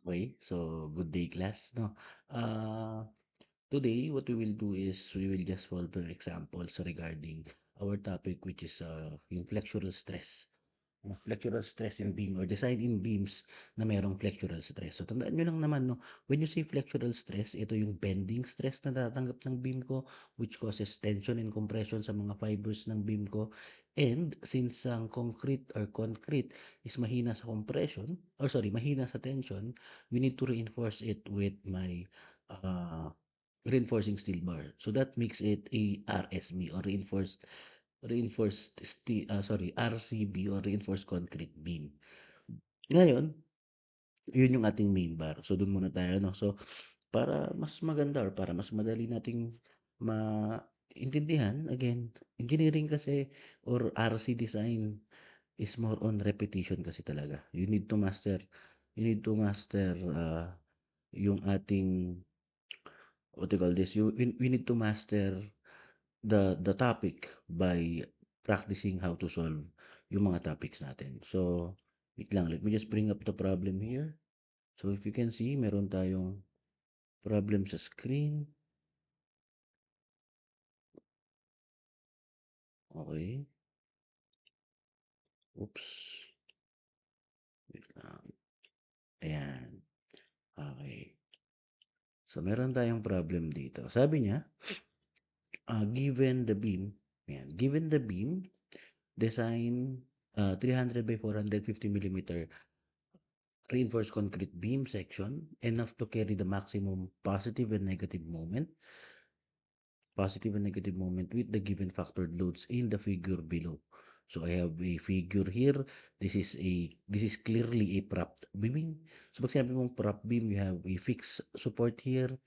Okay, so good day class, no? Today, what we will do is we will just solve for examples regarding our topic, which is yung flexural stress. Flexural stress in beam or design in beams na merong flexural stress. So, tandaan nyo lang naman, no? When you say flexural stress, ito yung bending stress na natatanggap ng beam ko, which causes tension and compression sa mga fibers ng beam ko. And since ang concrete is mahina sa compression, or sorry, mahina sa tension, we need to reinforce it with my uh, reinforcing steel bar. So that makes it a RSB or RCB or reinforced concrete beam. Ngayon, yun yung ating main bar. So doon muna tayo, no? So para mas maganda or para mas madali nating maintindihan, again, engineering kasi or RC design is more on repetition kasi talaga. You need to master yung ating, what do you call this? We need to master the topic by practicing how to solve yung mga topics natin. So, wait lang, let me just bring up the problem here. So, if you can see, meron tayong problem sa screen. Okay. Oops. Wait lang. Ayan. Okay. So, meron tayong problem dito. Sabi niya, given the beam, ayan, given the beam, design 300 by 450 millimeter reinforced concrete beam section enough to carry the maximum positive and negative moment with the given factored loads in the figure below. So I have a figure here. This is clearly a prop beam. So pag sinabi mong prop beam, you have a fixed support here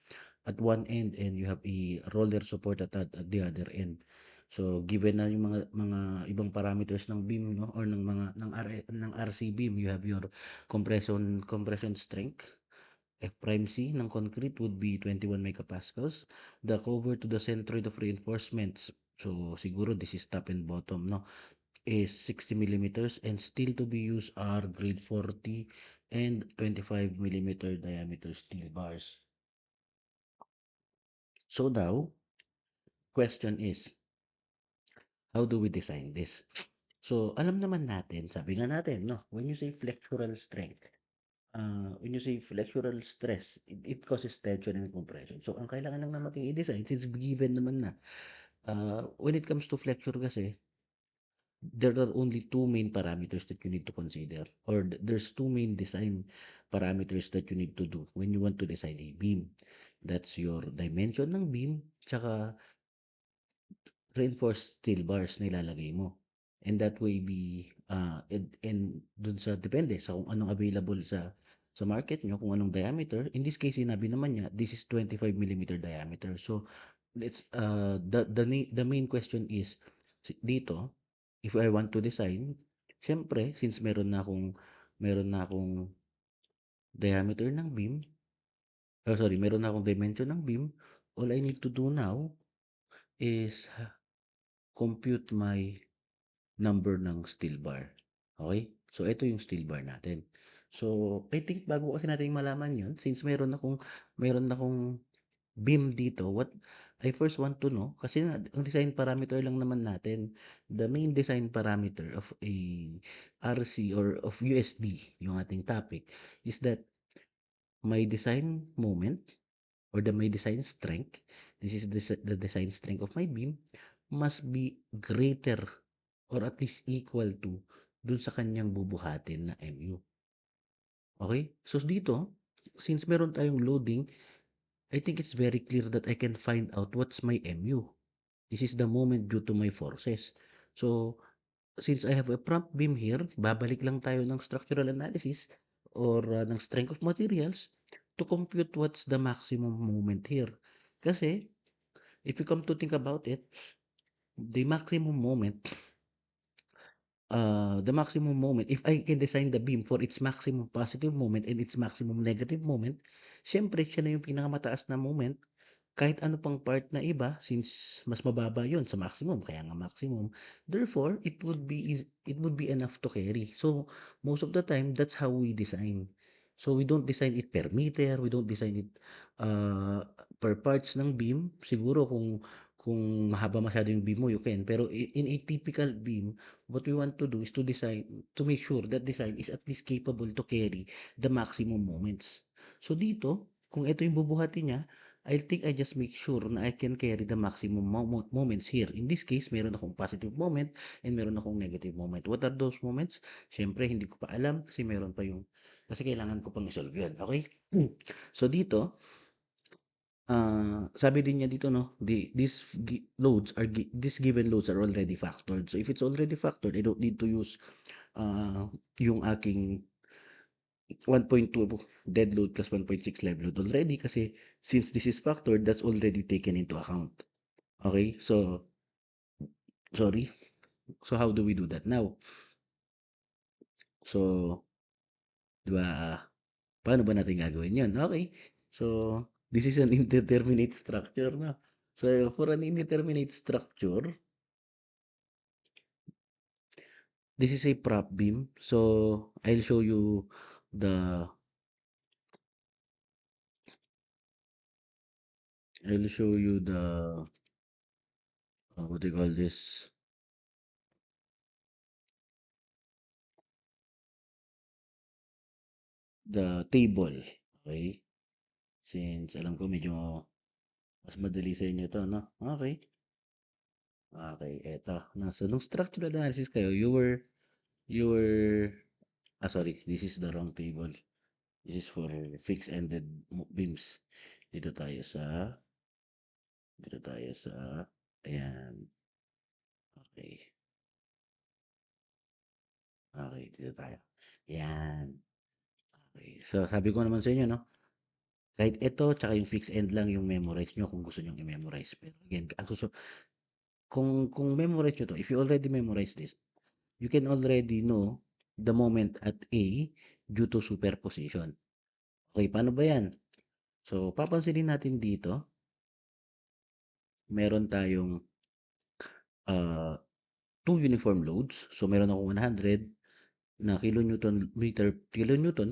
at one end and you have a roller support at the other end. So given na yung mga ibang parameters ng beam, no, or ng RC beam, you have your compression strength. F prime C ng concrete would be 21 megapascals. The cover to the centroid of reinforcements, so siguro this is top and bottom, no, is 60 millimeters and still to be used are grade 40 and 25 millimeter diameter steel bars. So now, question is, how do we design this? So, alam naman natin, sabi nga natin, no, when you say flexural stress, it causes tension and compression. So, ang kailangan lang naman natin i-design, since given naman na, when it comes to flexure kasi, there are only two main parameters that you need to consider, or there's two main design parameters that you need to do when you want to design a beam. That's your dimension ng beam, tsaka reinforced steel bars na ilalagay mo. And that way be, and dun sa, depende sa kung anong available sa market nyo, kung anong diameter. In this case, sinabi naman niya, this is 25 millimeter diameter. So, the main question is, dito, if I want to design, syempre, since meron na akong diameter ng beam, meron na akong dimension ng beam, all I need to do now is compute my number ng steel bar. Okay? So, ito yung steel bar natin. So, I think bago kasi natin malaman yun, since meron akong beam dito, what I first want to know, kasi ang design parameter lang naman natin, the main design parameter of a RC or of USD, yung ating topic, is that my design moment or my design strength, this is the design strength of my beam, must be greater or at least equal to dun sa kanyang bubuhatin na MU. Okay? So dito, since meron tayong loading, I think it's very clear that I can find out what's my MU. This is the moment due to my forces. So, since I have a prompt beam here, babalik lang tayo ng structural analysis or ng strength of materials to compute what's the maximum moment here. Kasi, if you come to think about it, the maximum moment if I can design the beam for its maximum positive moment and its maximum negative moment, syempre siya na yung pinakamataas na moment kahit ano pang part na iba since mas mababa yon sa maximum, kaya nga maximum. Therefore, it would be enough to carry. So, most of the time, that's how we design. So, we don't design it per meter, we don't design it, per parts ng beam. Siguro kung mahaba masyado yung beam mo, you can. Pero in a typical beam, what we want to do is to make sure that design is at least capable to carry the maximum moments. So, dito, kung ito yung bubuhatin niya, I think I just make sure na I can carry the maximum moments here. In this case, meron akong positive moment and meron akong negative moment. What are those moments? Siyempre, hindi ko pa alam kasi meron pa yung kasi kailangan ko pang i-solve yun, okay? So dito, sabi din niya dito 'no, these given loads are already factored. So if it's already factored, I don't need to use, ah, yung aking 1.2 dead load plus 1.6 live load already kasi since this is factored, that's already taken into account. Okay? So, sorry. So how do we do that now? So, 'di ba, paano ba natin gagawin 'yun? Okay. So, this is an indeterminate structure na. So, for an indeterminate structure, this is a prop beam. So, the I'll show you the what do you call this? The table. Okay? Since alam ko medyo mas madali sa inyo 'to, no? Okay. Okay, eto. Nung structural analysis kayo, you were sorry, this is the wrong table. This is for fixed-ended beams. Dito tayo sa, dito tayo sa, ayan. Okay. Okay, dito tayo. Ayan. Okay. So, sabi ko naman sa inyo, no? Kahit ito, tsaka yung fixed end lang yung memorize nyo kung gusto nyo i-memorize. Pero again, kung memorize nyo to, if you already memorize this, you can already know the moment at A due to superposition. Okay, paano ba yan? So, papansinin natin dito, meron tayong uh, two uniform loads. So, meron akong 100 na kilonewton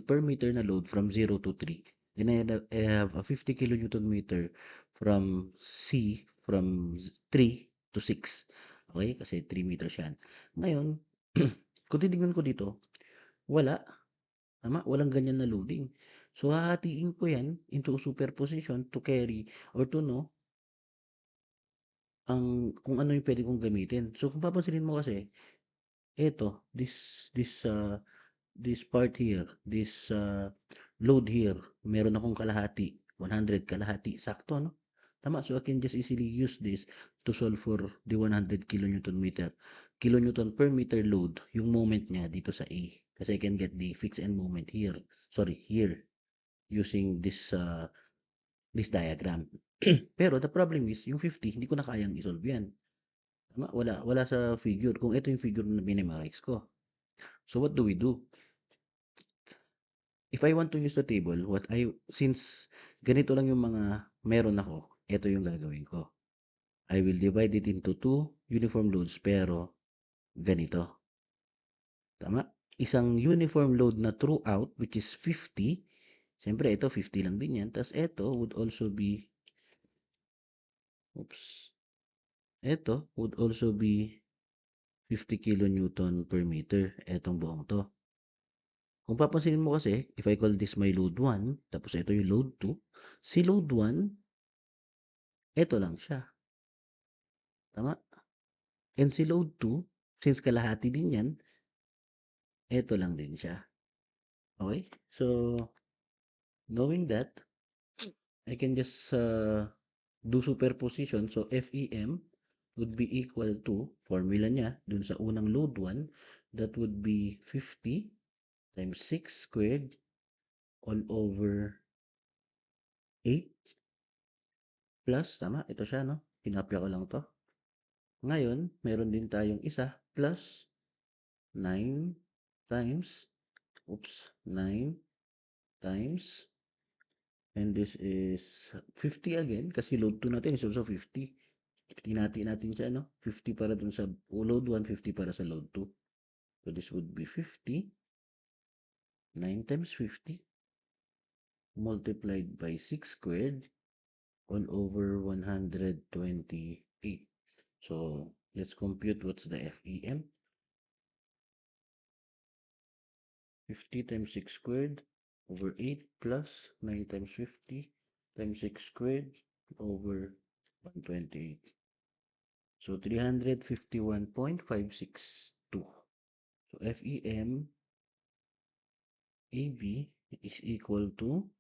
per meter na load from 0 to 3. Then I have a 50 kilonewton meter from 3 to 6. Okay? Kasi 3 meters yan. Ngayon, kung titignan ko dito, wala. Tama? Walang ganyan na loading. So, hahatiin ko yan into superposition to carry or to know kung ano yung pwede kong gamitin. So, kung papansinin mo kasi, eto, this part here, this load here, meron akong kalahati, 100 kalahati, sakto, no? Tama, so I can just easily use this to solve for the 100 kilonewton per meter load, yung moment niya dito sa A. Kasi I can get the fixed end moment here, sorry, here, using this diagram. Pero the problem is, yung 50, hindi ko na kayang isolve yan. Tama, wala sa figure. Kung ito yung figure na minimarize ko. So what do we do? If I want to use the table, since ganito lang yung mga meron ako, ito yung gagawin ko. I will divide it into two uniform loads pero ganito. Tama? Isang uniform load na throughout which is 50. Siyempre ito 50 lang din yan. Tapos ito would also be, oops, ito would also be 50 kilonewton per meter. Etong buong to. Kung papansinin mo kasi, if I call this my load 1, tapos ito yung load 2, si load 1, ito lang siya. Tama? And si load 2, since kalahati din yan, ito lang din siya. Okay? So, knowing that, I can just do superposition. So, FEM would be equal to, formula niya, dun sa unang load 1, that would be 50 times 6 squared all over 8 plus, tama, ito siya, no? Pinapya ko lang to. Ngayon, meron din tayong isa plus 9 times, oops, 9 times, and this is 50 again, kasi load 2 natin is also 50. Hinati natin siya, no? 50 para dun sa load 1, 50 para sa load 2. So, this would be 50. 9 times 50. multiplied by 6 squared all over 128. So let's compute what's the FEM. 50 times 6 squared over 8 plus 9 times 50 times 6 squared over 128. So 351.562. So FEM AB is equal to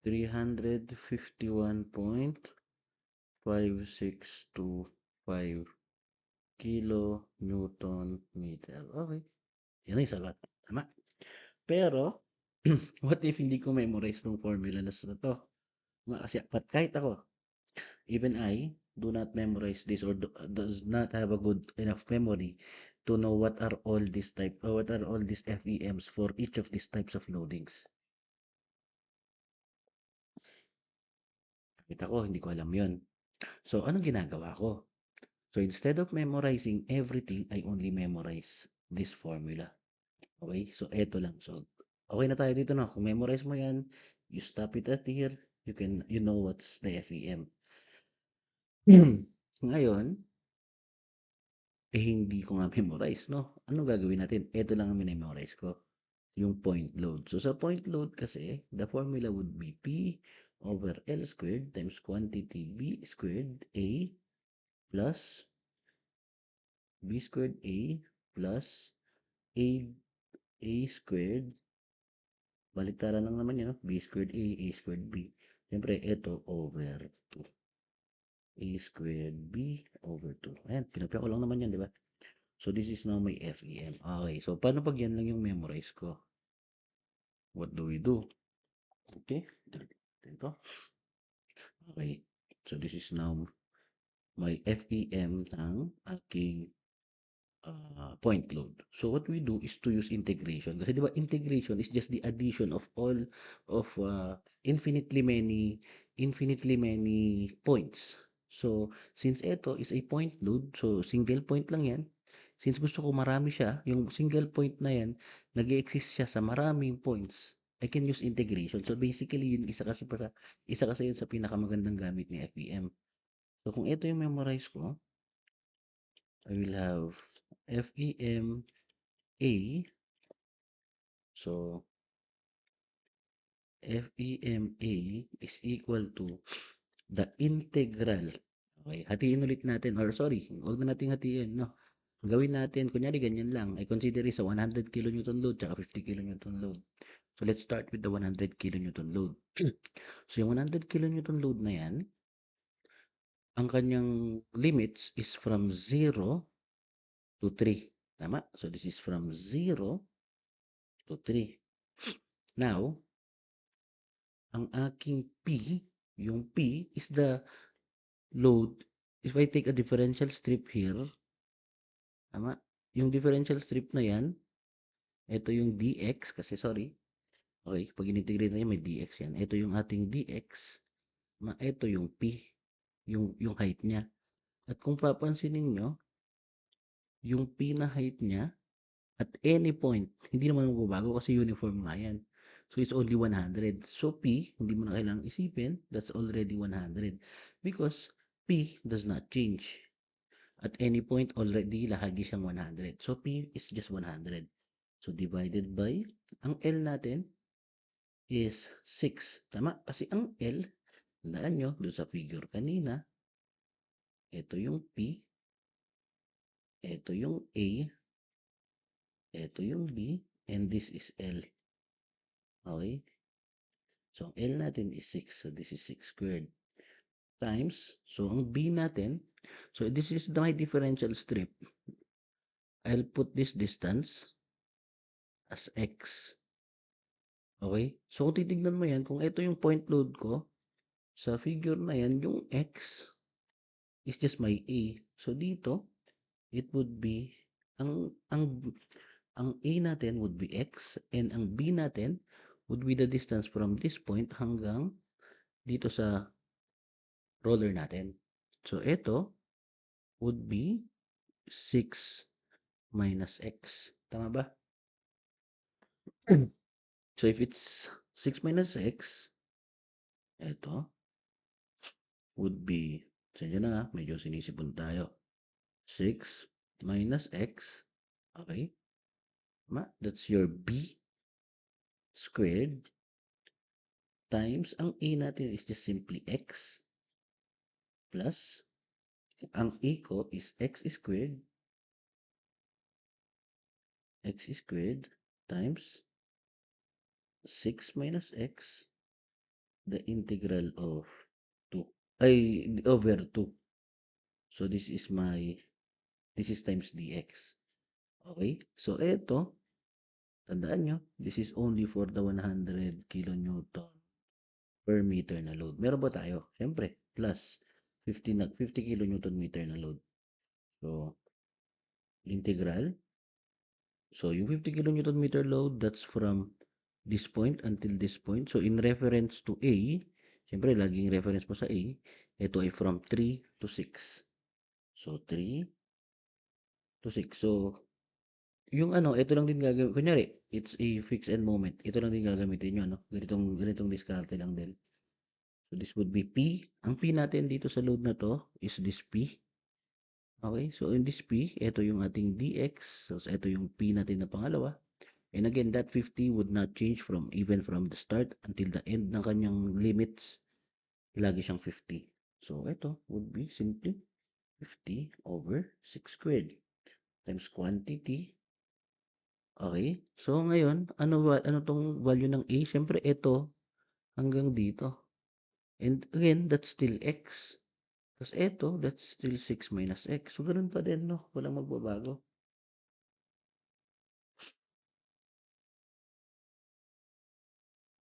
351.5625 kilo Newton meter. Okay. Yan ang sagot. Tama. Pero, what if hindi ko memorize tong formula na to? Kasi, but kahit ako, even I do not memorize this or does not have a good enough memory to know what are all these FEMs for each of these types of loadings. Kita ko, hindi ko alam yon. So, anong ginagawa ko? So, instead of memorizing everything, I only memorize this formula. Okay? So, eto lang. So, okay na tayo dito na. Kung memorize mo yan, you stop it at here, you know what's the FEM. Ngayon, hindi ko nga memorize, no? Anong gagawin natin? Ito lang ang memorize ko. Yung point load. So, sa point load kasi, the formula would be P over L squared times quantity B squared A plus B squared A plus A squared. Baliktaran lang naman yan, no? B squared A squared B. Siyempre, ito over 2. A squared B over 2. Ayan, pinapya ko lang naman yan, di ba? So, this is now my FEM. Okay, so paano pag yan lang yung memorize ko? What do we do? Okay, ito. Okay, so this is now my FEM ng aking point load. So what we do is to use integration. Kasi di ba integration is just the addition of all of infinitely many points. So since ito is a point load, so single point lang yan. Since gusto ko marami siya, yung single point na yan, nag-exist siya sa maraming points. I can use integration. So basically yun isa kasi yun sa pinakamagandang gamit ni FEM. So kung ito yung memorize ko, I will have FEM A. So, FEMA is equal to the integral. Okay, hatiin ulit natin. Or sorry, huwag na natin hatiin, no? Gawin natin, kunyari ganyan lang. I consider is a 100 kilonewton load tsaka 50 kilonewton load. So, let's start with the 100 kilonewton load. So, yung 100 kilonewton load na yan, ang kanyang limits is from 0 to 3. Tama? So, this is from 0 to 3. Now, ang aking P, yung P is the load. If I take a differential strip here, tama? Yung differential strip na yan, ito yung dx, kasi sorry, okay, pag in-integrate na yan, may dx yan. Ito yung ating dx, ito yung P, yung height niya. At kung papansinin nyo, yung P na height niya, at any point, hindi naman magbabago kasi uniform nga yan. So, it's only 100. So, P, hindi mo na kailangang isipin, that's already 100. Because P does not change. At any point, already lagi siyang 100. So, P is just 100. So, divided by, ang L natin is 6. Tama? Kasi ang L, tandaan nyo, doon sa figure kanina, ito yung P, ito yung A, ito yung B, and this is L. Okay? So, ang L natin is 6. So, this is 6 squared. Times, so ang B natin, so this is my differential strip. I'll put this distance as X. Okay? So, kung titignan mo yan, kung ito yung point load ko, sa figure na yan, yung X is just my A. So, dito, it would be, ang A natin would be X, and ang B natin would be the distance from this point hanggang dito sa roller natin. So, ito would be 6 minus X. Tama ba? So, if it's 6 minus x, eto would be, pasensya na medyo sinisipon tayo. 6 minus x, okay? That's your b squared times, ang a natin is just simply x plus, ang a ko is x squared times 6 minus x, the integral of 2, ay, over 2. So, this is times dx. Okay? So, eto, tandaan nyo, this is only for the 100 kilonewton per meter na load. Meron ba tayo? Siyempre, plus 50 kilonewton meter na load. So, integral. So, yung 50 kilonewton meter load, that's from this point until this point. So, in reference to A, siyempre, laging reference mo sa A, ito ay from 3 to 6. So, 3 to 6. So, yung ano, ito lang din gagawin. Kunyari, it's a fixed end moment. Ito lang din gagamitin nyo, no? Ganitong diskarte lang din. So, this would be P. Ang P natin dito sa load na to is this P. Okay? So, in this P, ito yung ating dx. So, ito yung P natin na pangalawa. And again, that 50 would not change even from the start until the end ng kanyang limits. Lagi siyang 50. So, ito would be simply 50 over 6 squared times quantity. Okay? So, ngayon, ano tong value ng A? Siyempre, ito hanggang dito. And again, that's still x. Tapos ito, that's still 6 minus x. So, ganun pa din, no? Walang magbabago.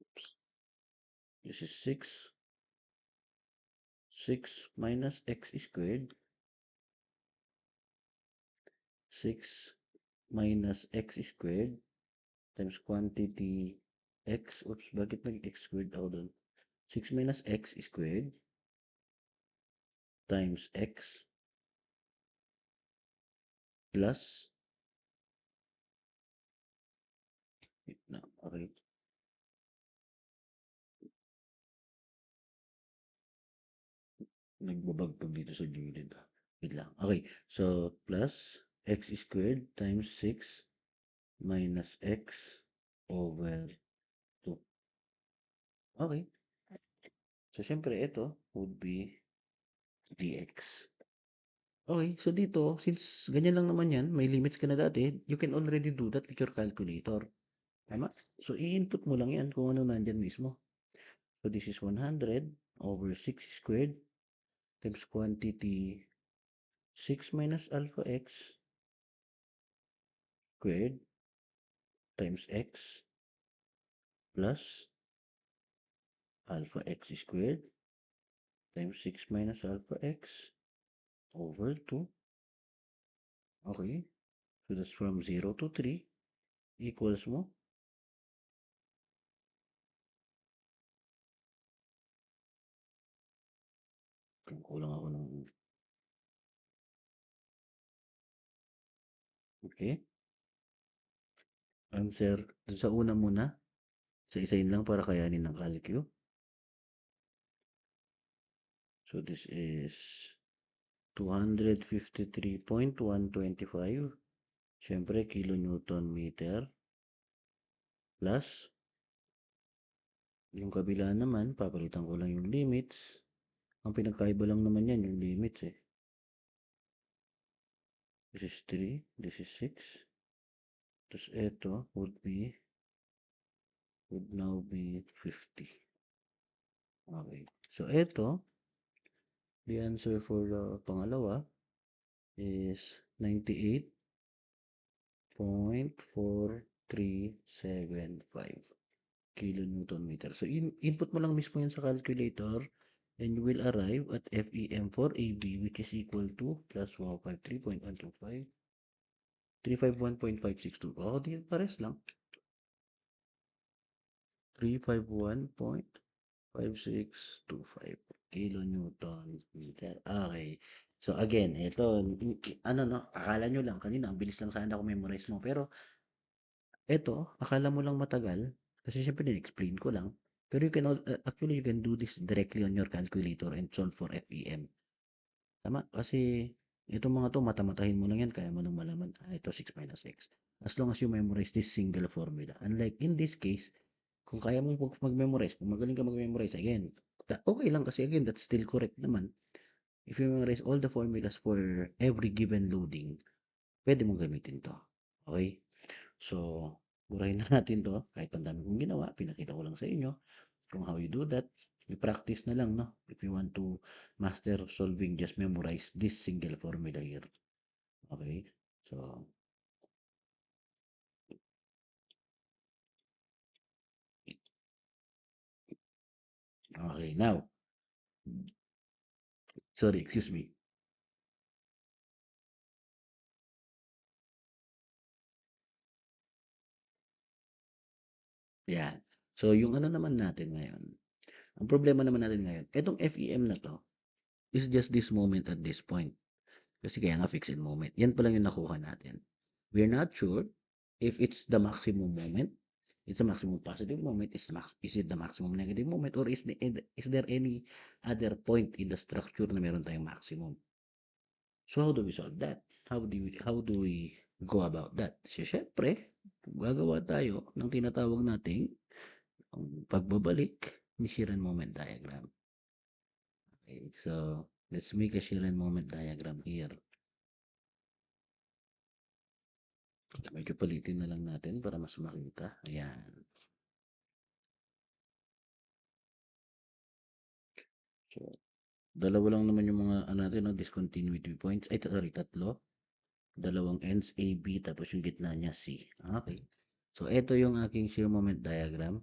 Oops. This is 6. 6 minus x squared. 6 minus x squared times quantity x. Oops, bakit nag-x squared ako doon? 6 minus x squared times x plus, wait na, okay. Nagbabagpag dito sa gilid. Wait lang. Okay. So, plus x squared times 6 minus x over 2. Okay. So, syempre, ito would be dx. Okay. So, dito, since ganyan lang naman yan, may limits ka na dati, you can already do that with your calculator. Tama? So, i-input mo lang yan kung ano nandyan mismo. So, this is 100 over 6 squared times quantity 6 minus alpha x squared times x plus alpha x squared times 6 minus alpha x over 2. Okay. So, that's from 0 to 3 equals mo. Kulang ako ng, okay. Answer, dun sa una muna, sa isayin lang para kayanin ng calcu. So, this is 253.125. Siyempre, kilonewton meter plus, yung kabila naman, papalitan ko lang yung limits. Ang pinagkaiba lang naman yan, yung limits eh. This is 3, this is 6. Tapos ito would now be 50. Okay. So, ito, the answer for the pangalawa is 98.4375 kilonewton meter. So, input mo lang mismo yan sa calculator and you will arrive at FEM for AB, which is equal to plus 153.125 351.562. Oh, di pares lang. 351.5625 kilonewton meter. Okay. So again, ito, ano no, akala nyo lang, kanina, ang bilis lang sana ako memorize mo. Pero ito, akala mo lang matagal. Kasi siyempre explain ko lang. Pero you can actually you can do this directly on your calculator and solve for FEM. Tama? Kasi itong mga 'to mata-matahin mo lang 'yan, kaya mo ng malaman, ito 6 minus x. As long as you memorize this single formula. Unlike in this case, kung kaya mong mag-memorize, kung magaling ka mag-memorize, again, okay lang kasi again, that's still correct naman. If you memorize all the formulas for every given loading, pwede mong gamitin 'to. Okay? So, burahin na natin 'to, kahit ang dami kong ginawa, pinakita ko lang sa inyo kung how you do that. I-practice na lang, no? If you want to master solving, just memorize this single formula here. Okay? So, okay. Now, sorry, excuse me. Yan. So, yung ano naman natin ngayon, ang problema naman natin ngayon, itong FEM na to is just this moment at this point. Kasi kaya nga fixed moment. Yan pa lang yung nakuha natin. We're not sure if it's the maximum moment, it's the maximum positive moment, is it the maximum negative moment, or is there any other point in the structure na meron tayong maximum? So how do we solve that? How do we go about that? So syempre, gagawa tayo ng tinatawag nating pagbabalik ni Sheeran moment diagram. Okay, so let's make a Sheeran moment diagram here. Medyo palitin na lang natin para mas makita. Ayan. So, dalawa lang naman yung mga ano natin, no, discontinuity points. Ay, sorry, tatlo. Dalawang ends, A, B, tapos yung gitna niya, C. Okay. So, ito yung aking shear moment diagram.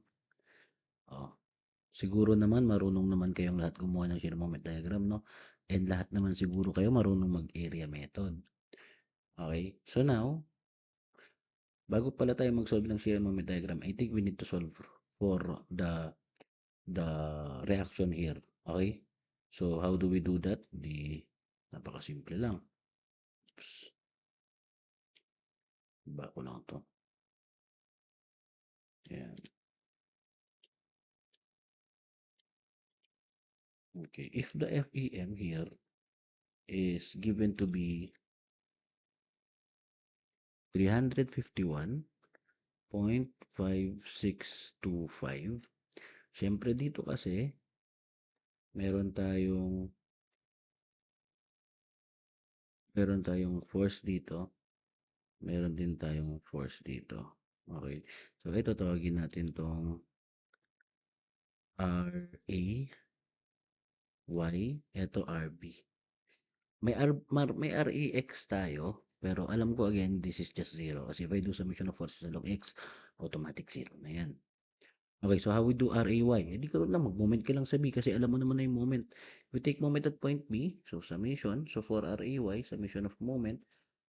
Oh, siguro naman, marunong naman kayong lahat gumawa ng shear moment diagram, no? And lahat naman siguro kayo marunong mag-area method. Okay. So, now, bago pala tayo mag-solve ng shear moment diagram, I think we need to solve for the reaction here. Okay? So, how do we do that? Napakasimple lang. Oops. Iba ko lang to. Ayan. Okay. If the FEM here is given to be 351.5625, syempre dito kasi meron tayong force dito, meron din tayong force dito. Okay. So ito tawagin natin tong RA, Y, ito RB. May REX tayo, pero alam ko again, this is just zero. Kasi if I do summation of forces along X, automatic zero na yan. Okay, so how we do RAY? Hindi ka lang, mag-moment ka lang sa B kasi alam mo naman na yung moment. We take moment at point B, so summation. So for RAY, summation of moment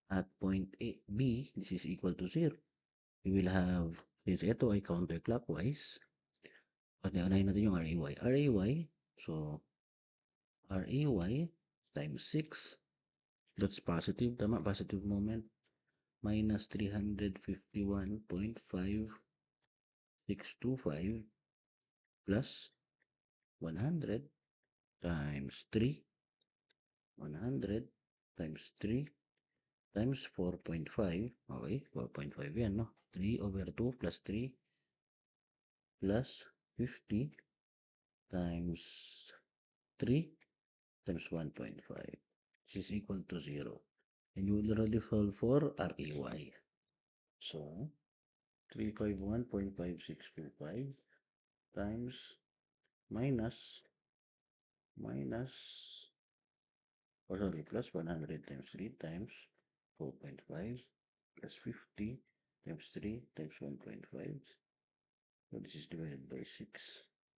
at point B, this is equal to 0. We will have, since ito ay counterclockwise, at unahin natin yung RAY. RAY, so RAY times 6, that's positive, tama, positive moment, minus 351.5625 plus 100 times 3, 100 times 3 times 4.5. Okay, 4.5 yan, no? 3 over 2 plus 3 plus 50 times 3 times 1.5. This is equal to 0. And you will already solve for RAY. So, 351.5625 times minus or sorry, plus 100 times 3 times 4.5 plus 50 times 3 times 1.5. So this is divided by 6.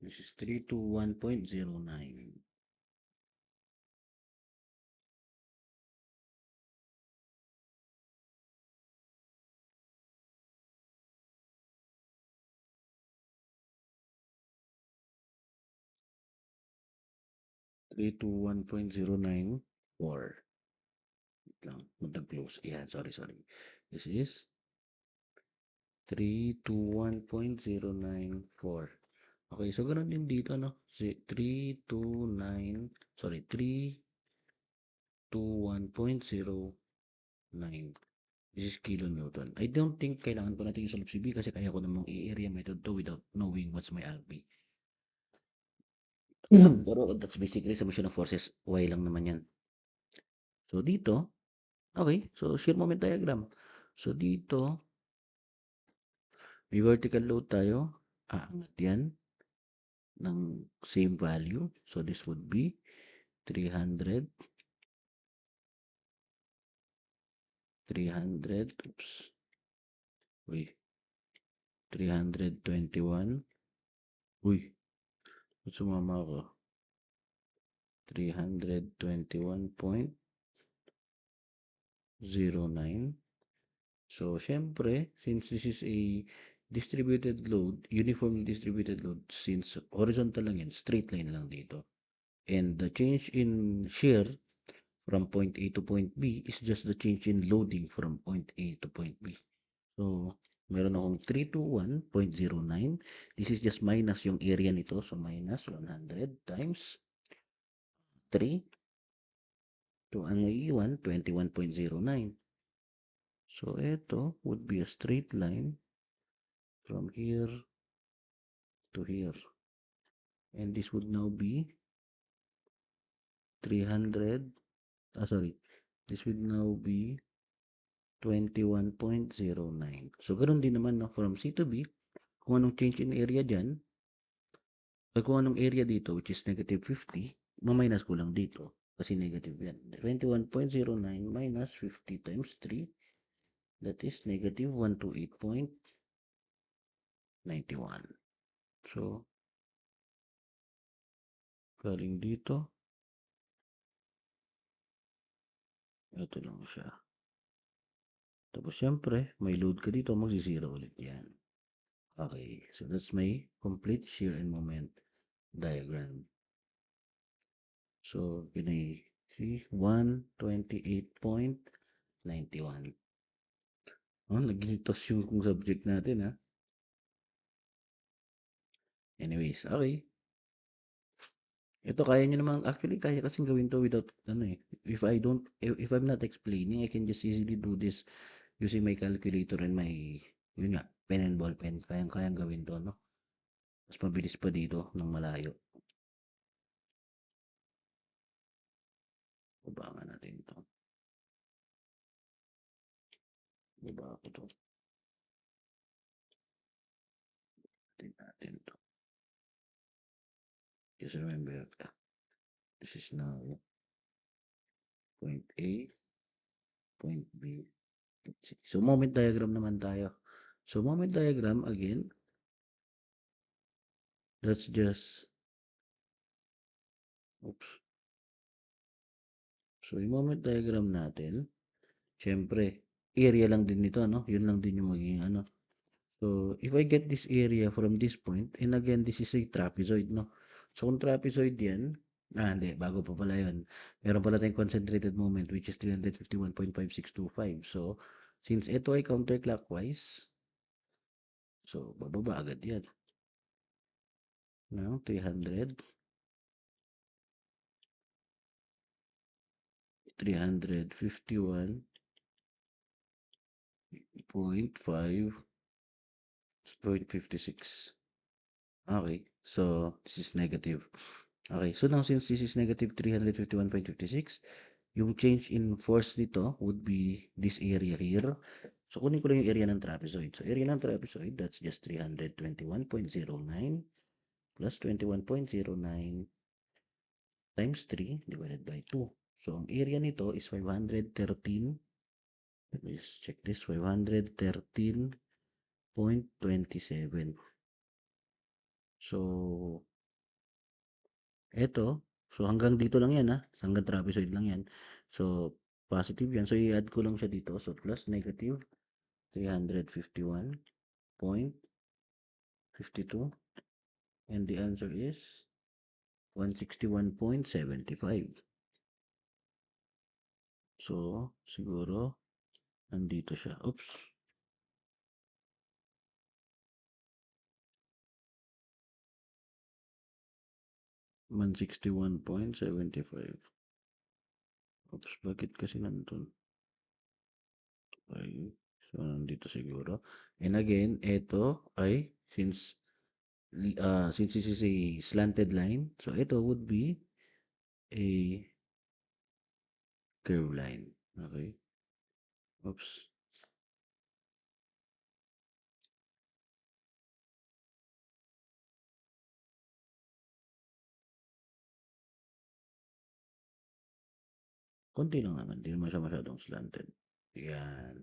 This is 321.09. 321.094. Wait lang, mag-close. Ayan, sorry. This is 321.094. Okay, so ganun din dito, no? 321.09. This is kilonewton. I don't think kailangan ko natin isolve si B kasi kaya ko namang i-area method to without knowing what's my RB. Pero that's basically summation of forces. Y lang naman yan. So dito, okay, so shear moment diagram. So dito, may vertical load tayo. Aangat yan ng same value. So this would be 300, 300, oops, wait, 321. Uy, ba't sumama ako? 321.09. So, syempre, since this is a distributed load, uniformly distributed load, since horizontal lang yan, straight line lang dito. And the change in shear from point A to point B is just the change in loading from point A to point B. So, meron akong 321.09. This is just minus yung area nito. So, minus 100 times 3. So, ang iiwan, 21.09. So, ito would be a straight line from here to here. And this would now be 300. Sorry. This would now be 21.09. So, ganoon din naman, no? From C to B, kung anong change in area dyan, ay kung anong area dito, which is negative 50, maminus ko lang dito. Kasi negative yan. 21.09 minus 50 times 3, that is negative 128.91. So, galing dito, ito lang siya. Tapos, syempre, may load ka dito, magsisira ulit yan. Okay, so that's my complete shear and moment diagram. So, pinay see 128.91. Oh, naglitos yung kung subject natin, ha. Anyways, okay. Ito kaya nyo namang, actually, kaya kasing gawin to without, if I'm not explaining, I can just easily do this using my calculator and my, yun nga, pen and ball pen. Kayang gawin to, no? Mas mabilis pa dito ng malayo. Baba nga natin to. Baba ko to. Natin to. Just remember, this is now point A, point B, point C. So, moment diagram naman tayo. So, moment diagram, again, that's just, oops. So, yung moment diagram natin, syempre, area lang din nito, no? Yun lang din yung magiging ano. So, if I get this area from this point, and again, this is a trapezoid, no? So, kung trapezoid yan, hindi, bago pa pala yun. Meron pala tayong concentrated moment, which is 351.5625. So, since ito ay counterclockwise, so, bababa agad yan. No? 300, 351.5.56. Okay, so this is negative. Okay, so now since this is negative 351.56, yung change in force nito would be this area here. So kunin ko lang yung area ng trapezoid. So area ng trapezoid, that's just 321.09 plus 21.09 times 3 divided by 2. So ang area nito is 513. Let me just check this, 513.27. So, eto, so hanggang dito lang yan, ha? Hanggang trapezoid lang yan. So, positive yan. So, i-add ko lang siya dito. So, plus negative 351.52. And the answer is 161.75. So, siguro, nandito siya. Oops. 161.75. Oops, bakit kasi nandun? Ay, so nandito siguro. And again, ito ay since this is a slanted line, so ito would be a curve line. Okay? Oops. Konti lang naman, hindi naman siya masyadong slanted. Yan.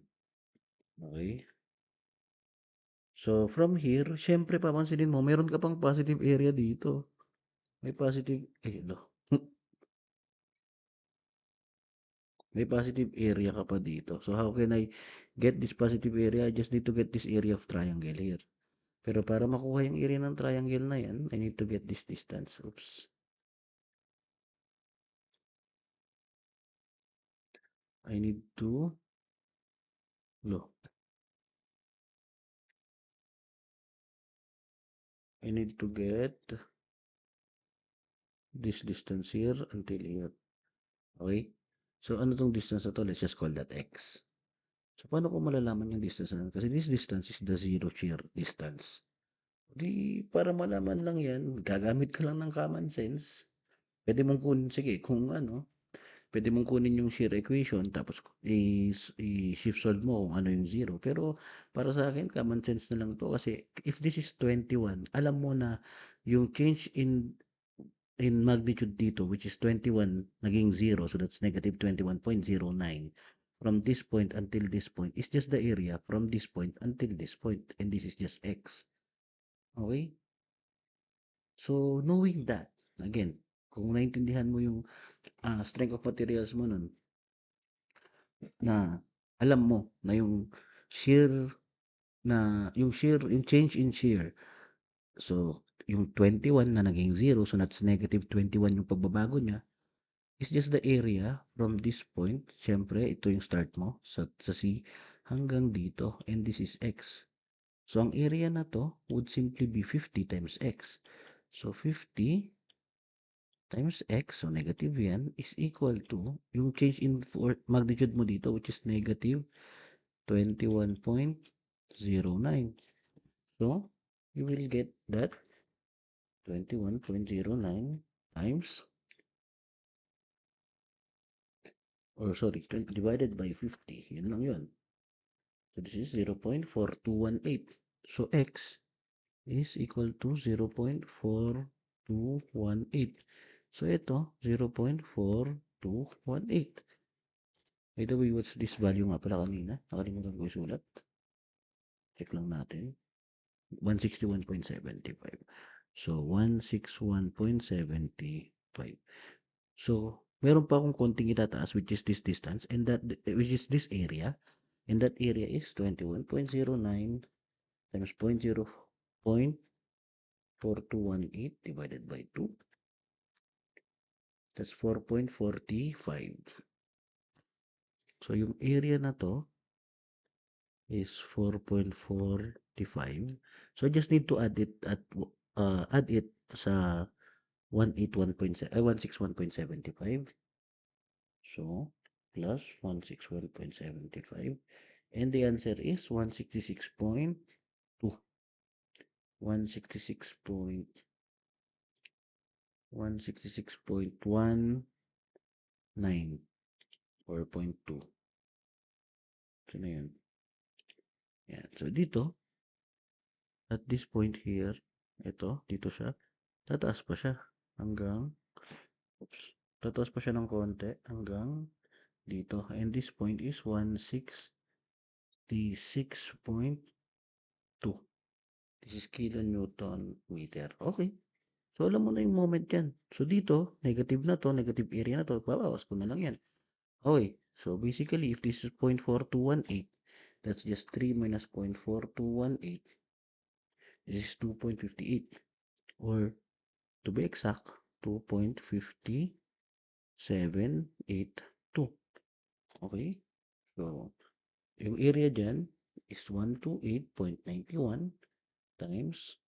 Okay? So, from here, syempre papansinin mo, meron ka pang positive area dito. May positive, no. May positive area ka pa dito. So, how can I get this positive area? I just need to get this area of triangle here. Pero para makuha yung area ng triangle na yan, I need to get this distance. Oops. I need to, no. I need to get this distance here until here. Okay? So, ano tong distance na to? Let's just call that x. So, paano ko malalaman yung distance na yun? Kasi this distance is the zero shear distance. Di, para malaman lang yan, gagamit ka lang ng common sense. Pwede mong kunin, sige, kung ano, pwede mong kunin yung shear equation, tapos i-shift solve mo kung ano yung zero. Pero, para sa akin, common sense na lang to. Kasi, if this is 21, alam mo na yung change in magnitude dito, which is 21, naging 0, so that's negative 21.09. From this point until this point is just the area from this point until this point, and this is just x. Okay? So, knowing that, again, kung naintindihan mo yung strength of materials mo nun, na alam mo na yung shear yung change in shear. So, yung 21 na naging 0, so that's negative 21 yung pagbabago niya, is just the area from this point. Siyempre, ito yung start mo sa C hanggang dito, and this is x. So, ang area na to would simply be 50 times x. So, 50 times x, so negative yan, is equal to yung change in magnitude mo dito, which is negative 21.09. So, you will get that 21.09 times, or sorry, divided by 50. Yun lang yun. So, this is 0.4218. So, x is equal to 0.4218. So, ito, 0.4218. By the way, what's this value nga pala kanina? Nakalimutan ko isulat. Check lang natin. 161.75. So, 161.75. So, meron pa akong konting itataas, which is this distance, and which is this area, and that area is 21.09 times 0.4218 divided by 2. That's 4.45. So, yung area na to is 4.45. So, I just need to add it sa 161.75. So, plus 161.75. And the answer is 166.2. 166.19 or point 2. So, na yun. Yan. So, dito, at this point here, dito siya, tataas pa siya hanggang, oops, tataas pa siya ng konti hanggang dito. And this point is 166.2. This is kilonewton meter. Okay. So, alam mo na yung moment yan. So, dito, negative na to, negative area na to, babawas ko na lang yan. Okay. So, basically, if this is 0.4218, that's just 3 minus 0.4218. This is 2.58. Or, to be exact, 2.5782. Okay? So, yung area dyan is 128.91 times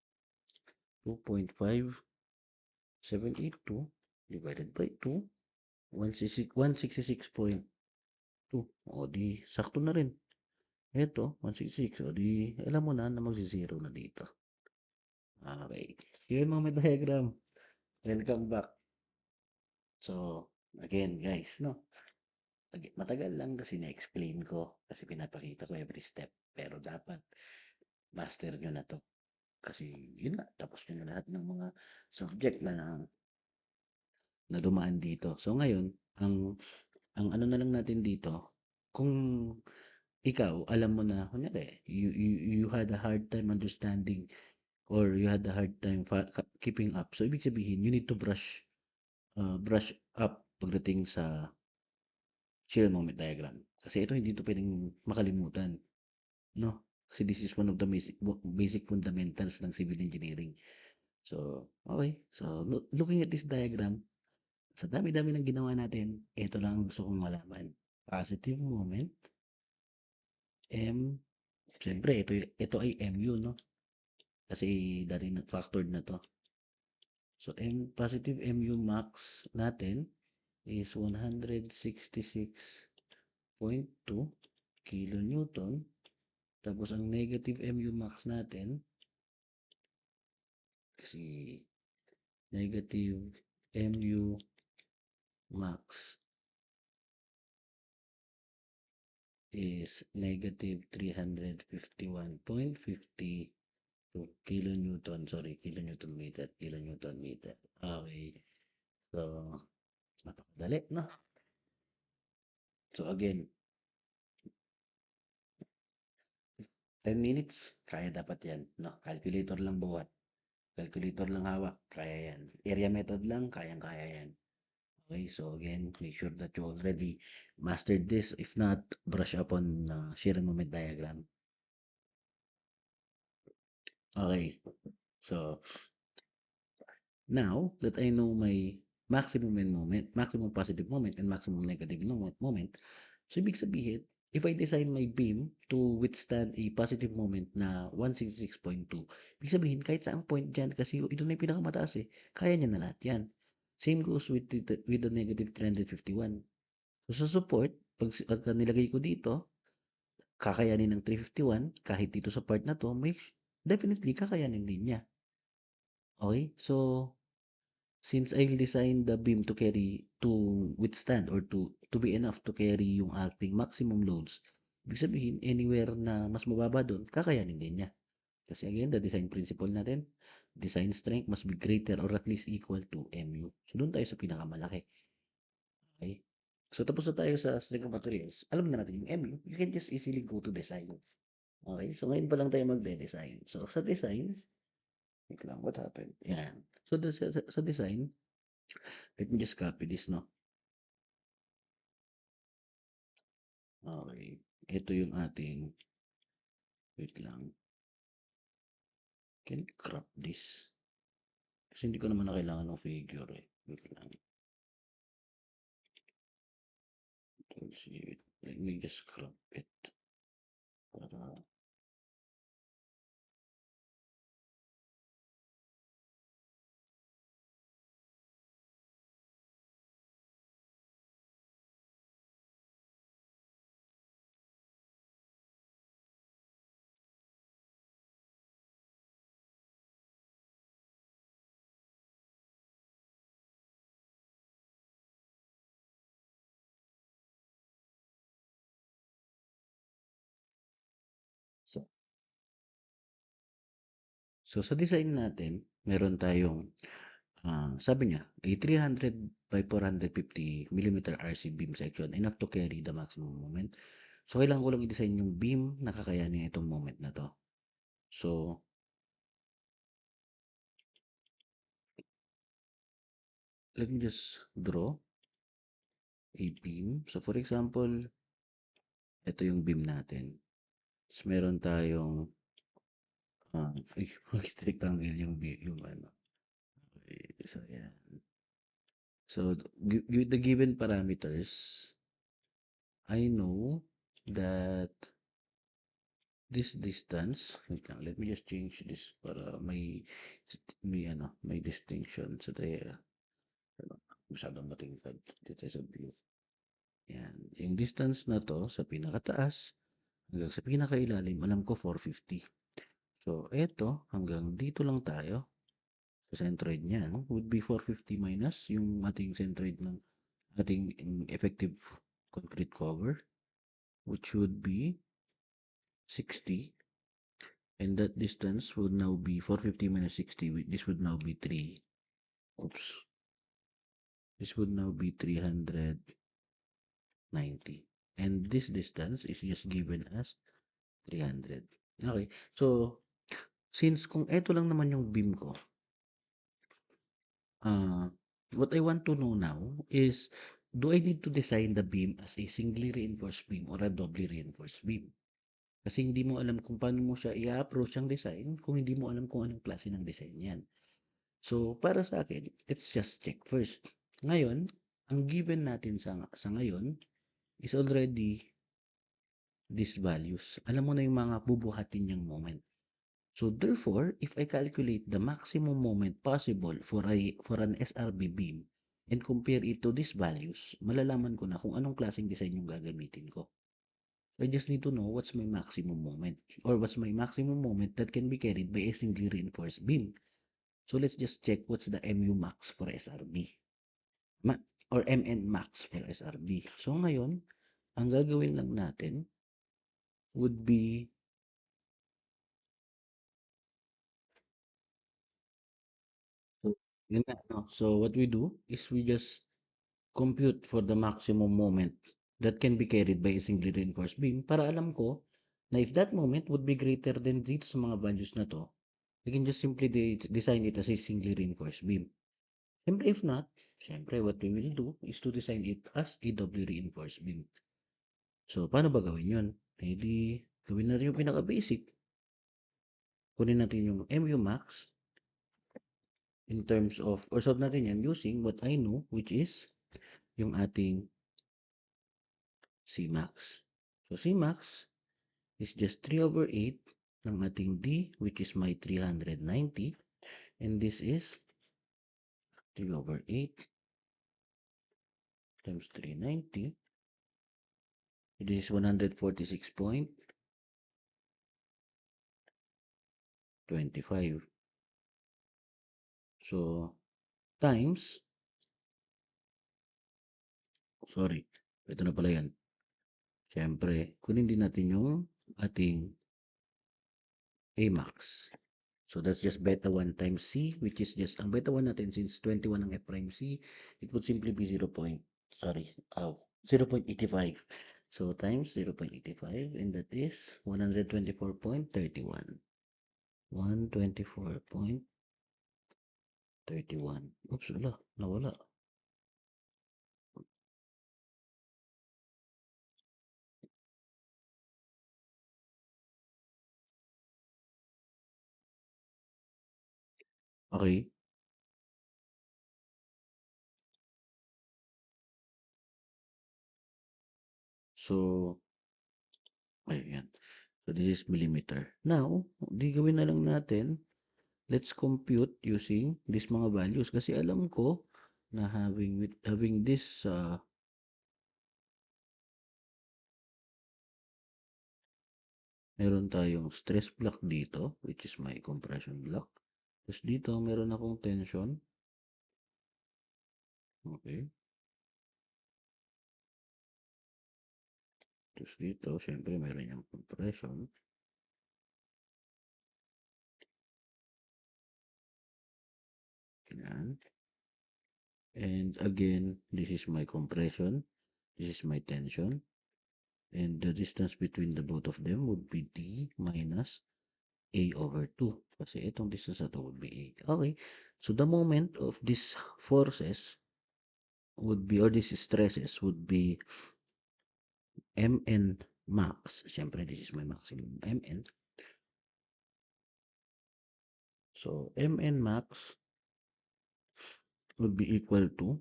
2.5782. 782 divided by 2, 166.2. O di, sakto na rin. Ito, 166. O di, alam mo na magsi-zero na dito. Okay. Yun moment diagram. Welcome back. So, again guys, no? Matagal lang kasi na-explain ko kasi pinapakita ko every step. Pero dapat master nyo na to. Kasi yun nga, tapos nyo na lahat ng mga subject na dumaan dito. So ngayon, ang ano na lang natin dito, kung ikaw, alam mo na, kunyari, you had a hard time understanding or you had a hard time keeping up. So, ibig sabihin, you need to brush up pagdating sa serial moment diagram. Kasi ito, hindi ito pwedeng makalimutan. No? Kasi this is one of the basic fundamentals ng civil engineering. So, okay. So, looking at this diagram, sa dami-dami ng ginawa natin, ito lang ang gusto kong malaman. Positive moment, M, siyempre, ito ay MU, no? Kasi dati na factored na to. So, positive MU max natin is 166.2 kilonewton. Tapos, ang negative MU max natin, kasi negative MU max is negative 351.52 kilonewton. Sorry, kilonewton meter. Okay. So, napakadali, no? So, again, 10 minutes, kaya dapat yan, no? Calculator lang buhat. Calculator lang hawak, kaya yan. Area method lang, kayang-kaya yan. Okay, so again, make sure that you already mastered this. If not, brush up on shear and moment diagram. Okay, so now that I know my maximum positive moment, and maximum negative moment, so ibig sabihin, if I design my beam to withstand a positive moment na 166.2, ibig sabihin, kahit saang point dyan, kasi ito na yung pinakamataas kaya niya na lahat yan. Same goes with the negative 351. So, sa support, pagka nilagay ko dito, kakayanin ng 351, kahit dito sa part na to, definitely kakayanin din niya. Okay? So, since I'll design the beam to withstand or to be enough to carry yung ating maximum loads, ibig sabihin, anywhere na mas mababa doon, kakayanin din niya. Kasi again, the design principle natin, design strength must be greater or at least equal to MU. So, doon tayo sa pinakamalaki. Okay? So, tapos na tayo sa strength of materials. Alam na natin yung MU. You can just easily go to design. Okay? So, ngayon pa lang tayo magde-design. So, sa design, wait lang, what happened? Yan. So, sa design, let me just copy this, no? Okay. Ito yung ating, wait lang. Can you crop this? Kasi hindi ko naman na kailangan ng figure Wait lang. Let's see. Let me just crop it. Para, so, so, sa design natin, meron tayong sabi niya, a 300 by 450 millimeter RC beam section enough to carry the maximum moment. So, kailangan ko lang i-design yung beam na kakayanin itong moment na to. So, let me just draw a beam. So, for example, ito yung beam natin. Tapos, meron tayong bakit rectangle yung ano. Okay, so, yan. So, with the given parameters, I know that this distance, wait lang, let me just change this para may may distinction so there. Masyadong matingkad dito sa view. Yan. Yung distance na to sa pinakataas hanggang sa pinakailalim, alam ko 450. So, eto, hanggang dito lang tayo. Sa centroid niya, no? Would be 450 minus yung ating centroid ng ating effective concrete cover, which would be 60. And that distance would now be 450 minus 60. This would now be 3. Oops. This would now be 390. And this distance is just given as 300. Okay. So, since kung eto lang naman yung beam ko, what I want to know now is, do I need to design the beam as a singly reinforced beam or a doubly reinforced beam? Kasi hindi mo alam kung paano mo siya i-approach ang design kung hindi mo alam kung anong klase ng design yan. So, para sa akin, let's just check first. Ngayon, ang given natin sa ngayon is already these values. Alam mo na yung mga bubuhatin niyang moment. So therefore, if I calculate the maximum moment possible for an SRB beam and compare it to these values, malalaman ko na kung anong klaseng design yung gagamitin ko. I just need to know what's my maximum moment or what's my maximum moment that can be carried by a singly reinforced beam. So let's just check what's the MU max for SRB or MN max for SRB. So ngayon, ang gagawin lang natin would be so, yun nga, no? So what we do is we just compute for the maximum moment that can be carried by a singly reinforced beam para alam ko na if that moment would be greater than dito sa mga values na to, we can just simply design it as a singly reinforced beam. Siyempre if not, siyempre what we will do is to design it as a doubly reinforced beam. So paano ba gawin yun? Eh di, gawin natin yung pinaka-basic. Kunin natin yung MU max in terms of, or solve natin yan using what I know, which is yung ating Cmax. So Cmax is just 3 over 8 ng ating D, which is my 390. And this is 3 over 8 times 390. This is 146.25. So, times, sorry, ito na pala yan. Siyempre, kunin din natin yung ating Amax. So that's just beta 1 times C, which is just, ang beta 1 natin, since 21 ang F prime C, it would simply be 0.85. So times 0.85, and that is 124.31. 124.31. Oops, wala, nawala. Okay, so, ayan. So this is millimeter. Now, di gawin na lang natin, let's compute using these mga values kasi alam ko na having this meron tayong stress block dito, which is my compression block. Tapos dito meron akong tension. Okay. Tapos dito syempre meron yung compression. Yan. And again, this is my compression. This is my tension. And the distance between the both of them would be D minus A over 2. Kasi itong distance na to would be A. Okay. So the moment of these forces would be, or these stresses would be Mn max. Siyempre, this is my maximum Mn. So Mn max would be equal to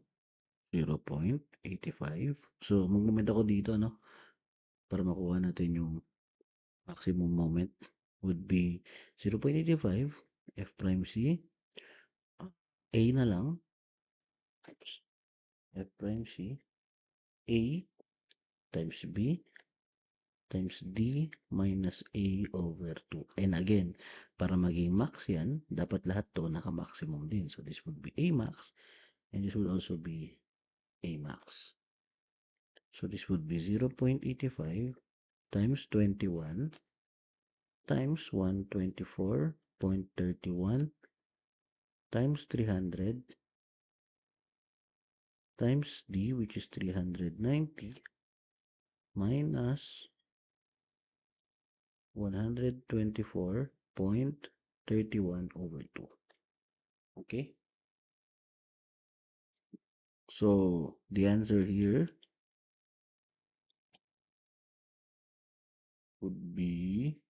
0.85. So mag-moment ako dito, no? Para makuha natin yung maximum moment would be 0.85 F prime C A na lang times F prime C, A times B times D minus A over 2. And again, para maging max yan, dapat lahat to naka-maximum din. So this would be A max and this would also be A max. So this would be 0.85 times 21 times 124.31 times 300 times D, which is 390, minus 124.31 over 2. Okay? So the answer here would be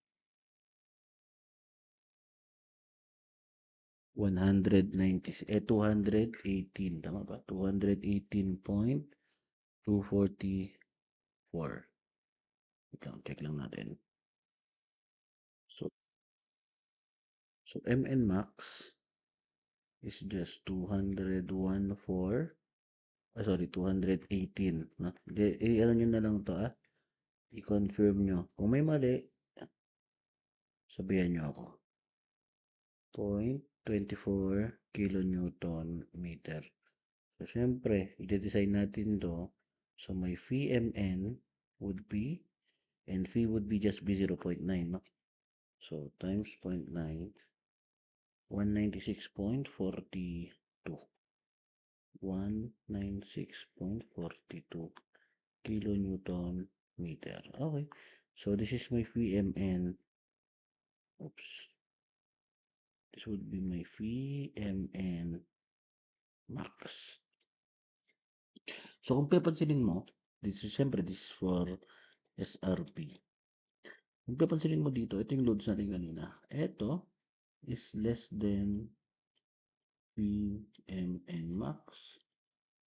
218. Tama ba? 218.244. Check lang natin. So, MN max is just 214. Sorry, 218. No? Ano nyo na lang to I-confirm nyo. Kung may mali, sabihan nyo ako. 0.24 kilonewton meter. So, syempre, i-design natin to. So, my phi mn would be, and phi would be just be 0.9, no? So, times 0.9, 196.42. 196.42 kilonewton meter. Okay. So, this is my phi mn. Oops. This would be my phi mn max. So, kung papansinin mo, this is for SRP. Kung papansinin mo dito, ito yung loads natin kanina. Ito is less than Pmn max.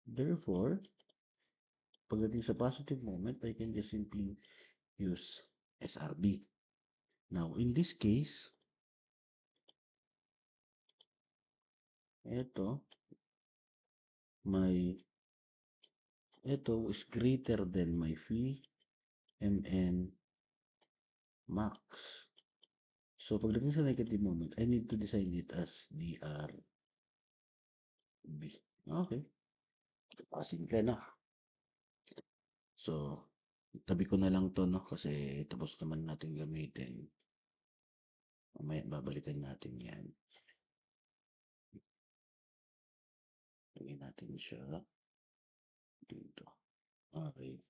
Therefore, pagdating sa positive moment, I can just simply use SRB. Now, in this case, ito is greater than my phi mn max. So, pagdating sa negative moment, I need to design it as drb. Okay. Simple na. So, tabi ko na lang to, no? Kasi tapos naman natin gamitin. Mamaya babalikan natin yan. Lagyan natin siya dito. Okay.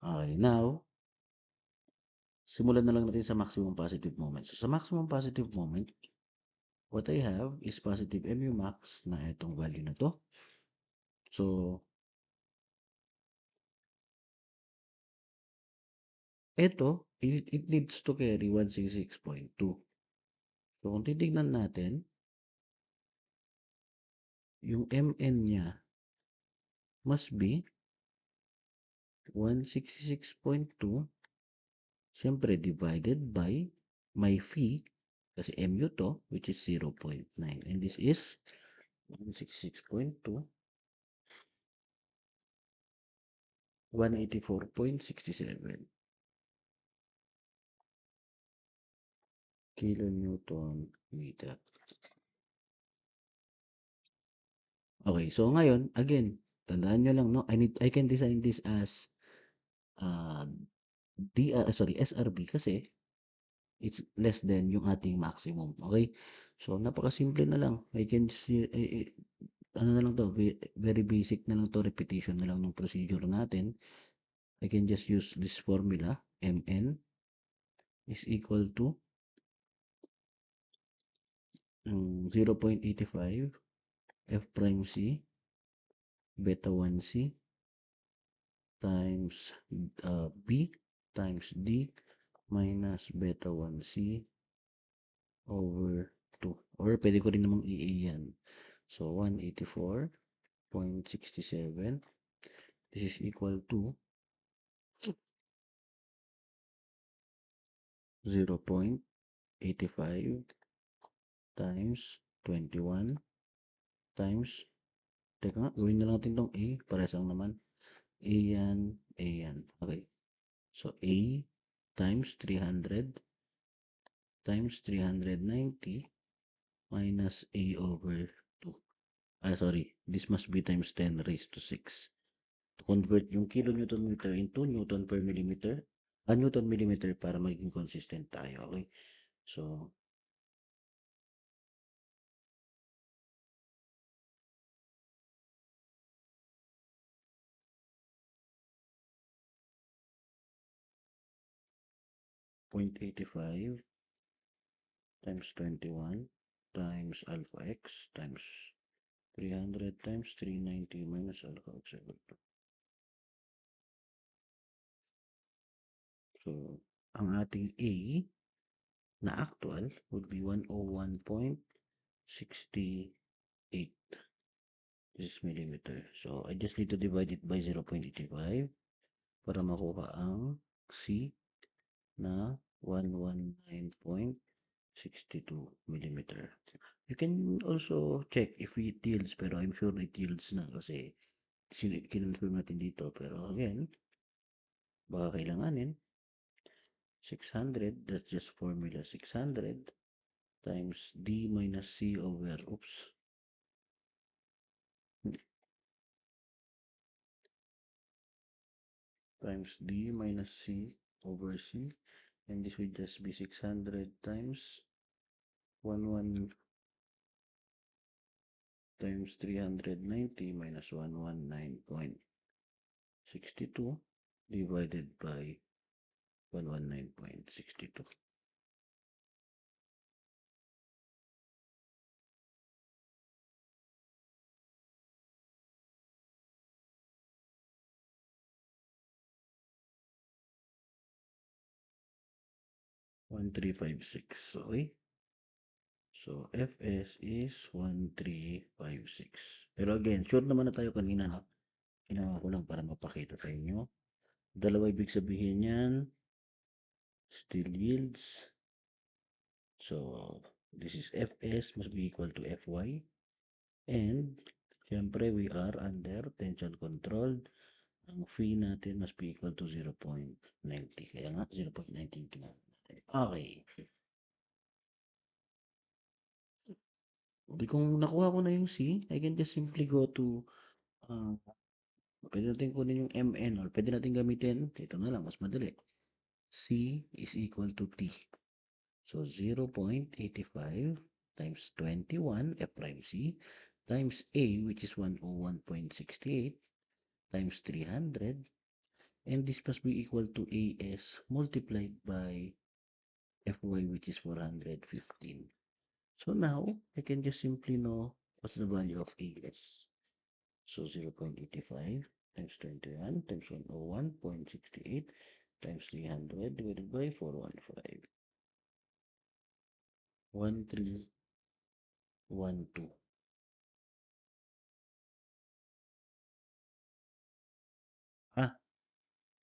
Okay, now, simulan na lang natin sa maximum positive moment. So, sa maximum positive moment, what I have is positive mu max na itong value na to. So, ito, it needs to carry 166.2. So, kung titignan natin, yung mn niya must be 166.2, siyempre divided by my phi, kasi mu to, which is 0.9. And this is 166.2, 184.67 kilonewton meter. Okay, so ngayon, again, tandaan nyo lang, no? I can design this as uh, SRB kasi it's less than yung ating maximum. Okay? So, napakasimple na lang. I can see, ano na lang to, very basic na lang to, repetition na lang ng procedure natin. I can just use this formula, Mn is equal to 0.85 F prime C beta 1C times B times D minus beta 1C over 2. Or pwede ko rin namang i-a yan. So, 184.67. This is equal to 0.85 times 21 times, teka nga, gawin na lang natin tong A, parehas lang naman. A yan, A yan. Okay. So, A times 300 times 390 minus A over 2. Sorry. This must be times 10 raised to 6. To convert yung kilonewton meter into Newton per millimeter, Newton millimeter para maging consistent tayo. Okay. So, 0.85 times 21 times alpha x times 300 times 390 minus alpha x equal to. So, ang ating A na actual would be 101.68. This is millimeter. So, I just need to divide it by 0.85 para makuha ang C na 119.62 millimeter. You can also check if it yields, pero I'm sure it yields na kasi kinonfirm natin dito. Pero again, baka kailanganin. 600, that's just formula 600 times D minus C over, times D minus C over C, and this will just be 600 times 11 times 390 minus 119.62 divided by 119.62. 1356. Okay? So, Fs is 1356. Pero again, sure naman na tayo kanina, no? Ginawa ko lang para mapakita sa inyo. Dalawa ibig sabihin yan, still yields. So, this is Fs must be equal to Fy. And, syempre, we are under tension controlled. Ang phi natin must be equal to 0.90. Kaya nga, 0.19 ginamit natin. Okay. Di kung nakuha ko na yung C, I can just simply go to, pwede natin kunin yung Mn or pwede natin gamitin, ito na lang, mas madali. C is equal to T. So, 0.85 times 21 F prime C times A, which is 101.68 times 300, and this must be equal to AS multiplied by Fy, which is 415. So now, I can just simply know what's the value of AS. So 0.85 times 21 times 101.68 times 300 divided by 415. 1312.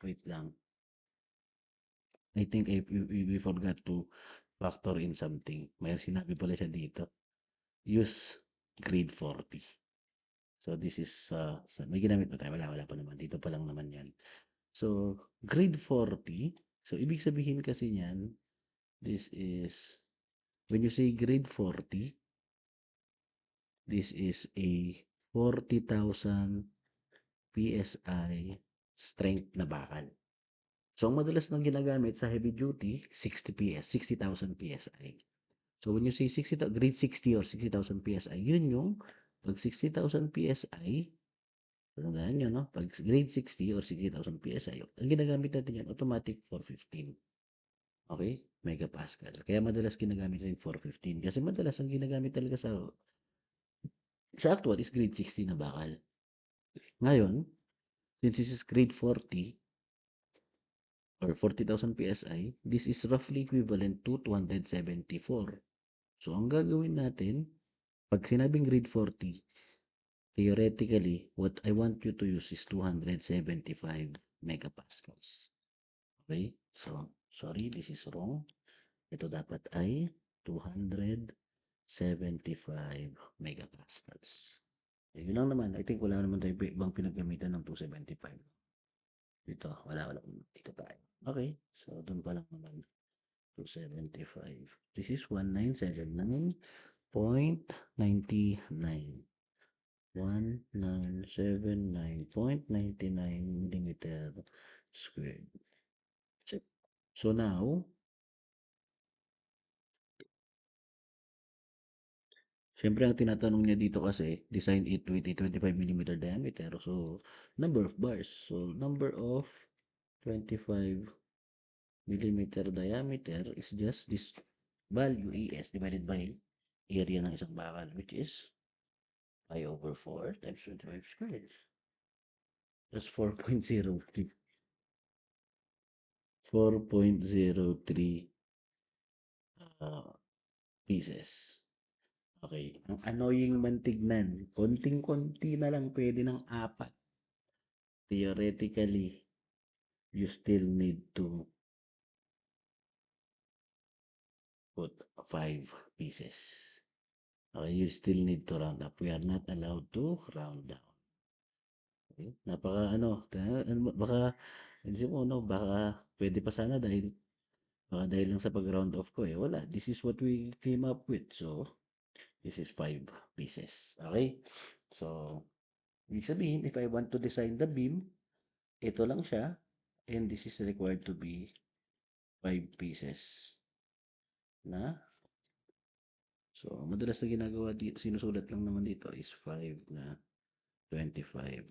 Wait lang. I think we forgot to factor in something. May sinabi pala siya dito. Use grade 40. So this is, may ginamit pa tayo? Wala pa naman. Dito pa lang naman yan. So, grade 40. So, ibig sabihin kasi niyan, this is, when you say grade 40, this is a 40,000 PSI strength na bakal. So, ang madalas nang ginagamit sa heavy duty, 60,000 PSI. So, when you say grade 60 or 60,000 PSI, yun yung pag 60,000 PSI, tandaan nyo, no? Pag grade 60 or 60,000 PSI, ang ginagamit natin yan, automatic 415. Okay? Megapascal. Kaya madalas ginagamit yung 415. Kasi madalas ang ginagamit talaga sa actual is grade 60 na bakal. Ngayon, since this is grade 40 or 40,000 PSI, this is roughly equivalent to 274. So, ang gagawin natin, pag sinabing grade 40, theoretically, what I want you to use is 275 megapascals. Okay? So, sorry, this is wrong. Ito dapat ay 275 75 megapascals. Yun lang naman. I think wala naman tayo ibang pinaggamitan ng 275. Dito, wala. Dito tayo. Okay. So, dun pa lang naman. 275. This is 1979.99. 1979.99 millimeter squared. Check. So now, syempre ang tinatanong niya dito kasi, design it with a 25 millimeter diameter. So, number of bars. So, number of 25 millimeter diameter is just this value ES divided by area ng isang bakal, which is pi over 4 times 25 squared. That's 4.03. 4.03 pieces. Okay. Ang annoying man tignan, konting-konti na lang pwede ng 4. Theoretically, you still need to put 5 pieces. Okay, you still need to round up. We are not allowed to round down. Okay? Baka, hindi mo, no, baka pwede pa sana dahil lang sa pag-round off ko wala. This is what we came up with. So, this is 5 pieces. Okay? So, ibig sabihin, if I want to design the beam, ito lang siya, and this is required to be 5 pieces na. So, madalas na ginagawa dito, sinusulat lang naman dito is 5 na 25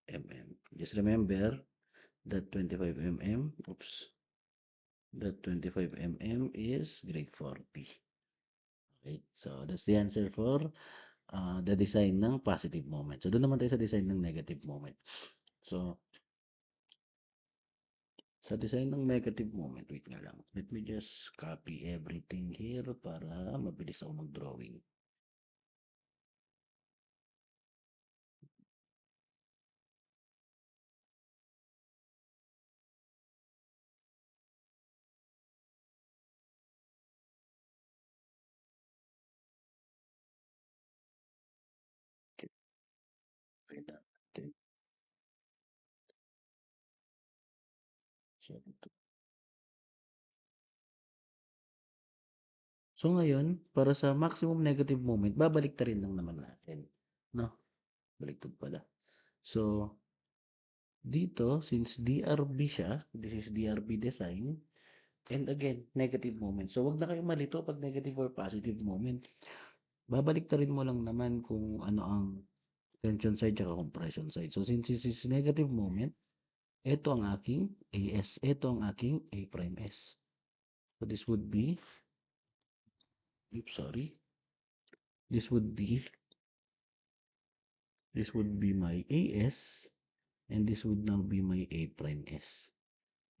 mm. Just remember that 25 mm, that 25 mm is grade 40. Okay, so that's the answer for the design ng positive moment. So, doon naman tayo sa design ng negative moment. So, sa design ng negative moment, wait nga lang. Let me just copy everything here para mabilis ako mag-drawing. Okay, wait lang. Okay. So, ngayon, para sa maximum negative moment, babalik ta rin lang naman natin. No? Baliktad pala. So, dito, since DRB siya, this is DRB design, and again, negative moment. So, wag na kayo malito pag negative or positive moment. Babalik ta rin mo lang naman kung ano ang tension side at compression side. So, since this is negative moment, ito ang aking AS, ito ang aking A prime S. So, this would be, oops, sorry, this would be my AS, and this would now be my A prime S.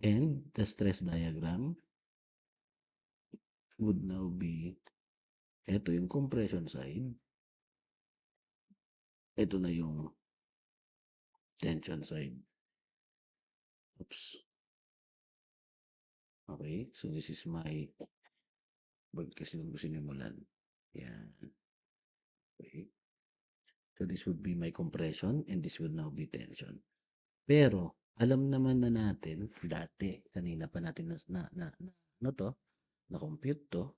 And the stress diagram would now be, ito yung compression side, ito na yung tension side. Oops. Okay, so this is my, wag kasi nung sinimulan. Yan. Okay. So this would be my compression, and this would now be tension. Pero, alam naman na natin, dati, kanina pa natin ano to, na-compute to,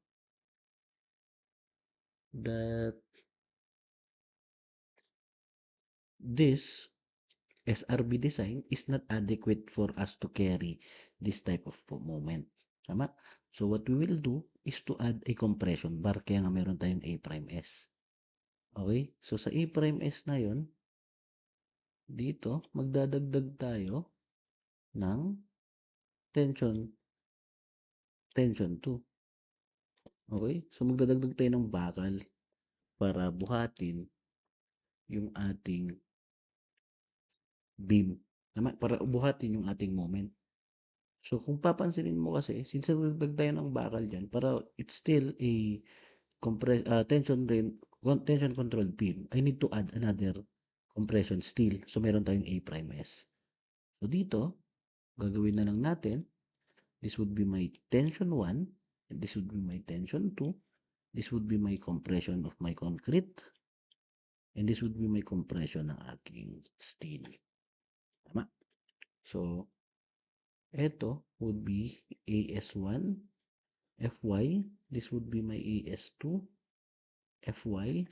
that this SRB design is not adequate for us to carry this type of moment. Tama? So, what we will do is to add a compression bar, kaya nga meron tayong A prime S. Okay? So, sa A prime S na yon, dito, magdadagdag tayo ng tension 2. Okay? So, magdadagdag tayo ng bakal para buhatin yung ating beam. Tama? Para buhatin yung ating moment. So, kung papansinin mo kasi, since nagdagdag tayo ng bakal dyan, para it's still a tension controlled beam, I need to add another compression steel. So, meron tayong A prime S. So, dito, gagawin na lang natin, this would be my tension 1, and this would be my tension 2, This would be my compression of my concrete. And this would be my compression ng aking steel. Tama? So, ito would be AS1, FY. This would be my AS2, FY.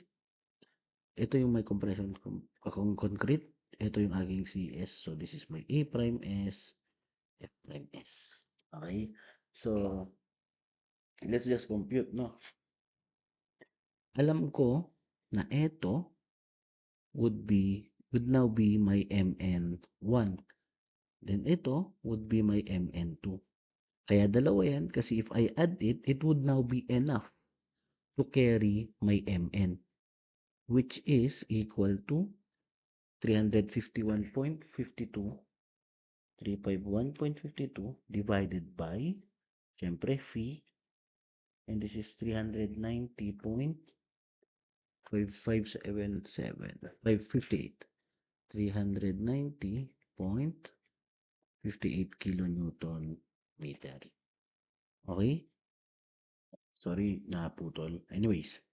Ito yung my compression kung concrete. Ito yung aking CS. So, this is my A prime S, F prime S. Okay? So, let's just compute, no? Alam ko na ito would now be my MN1. Then ito would be my MN2. Kaya dalawa yan kasi if I add it, it would now be enough to carry my MN, which is equal to 351.52, 351.52 divided by, syempre, phi, and this is 390.5577, 390.58 kilonewton meter. Okay? Sorry, naputol. Anyways,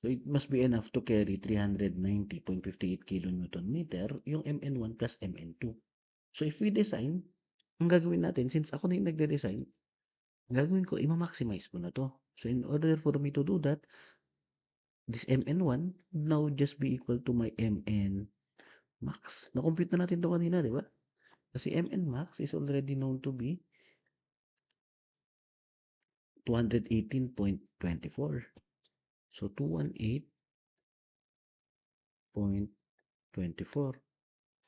so it must be enough to carry 390.58 kilonewton meter yung MN1 plus MN2. So if we design, ang gagawin natin, since ako na yung nagde-design, ang gagawin ko, i-maximize ko na to. So in order for me to do that, this MN1 would now just be equal to my MN max. Na-compute na natin to kanina, di ba? Kasi MN max is already known to be 218.24. So 218.24.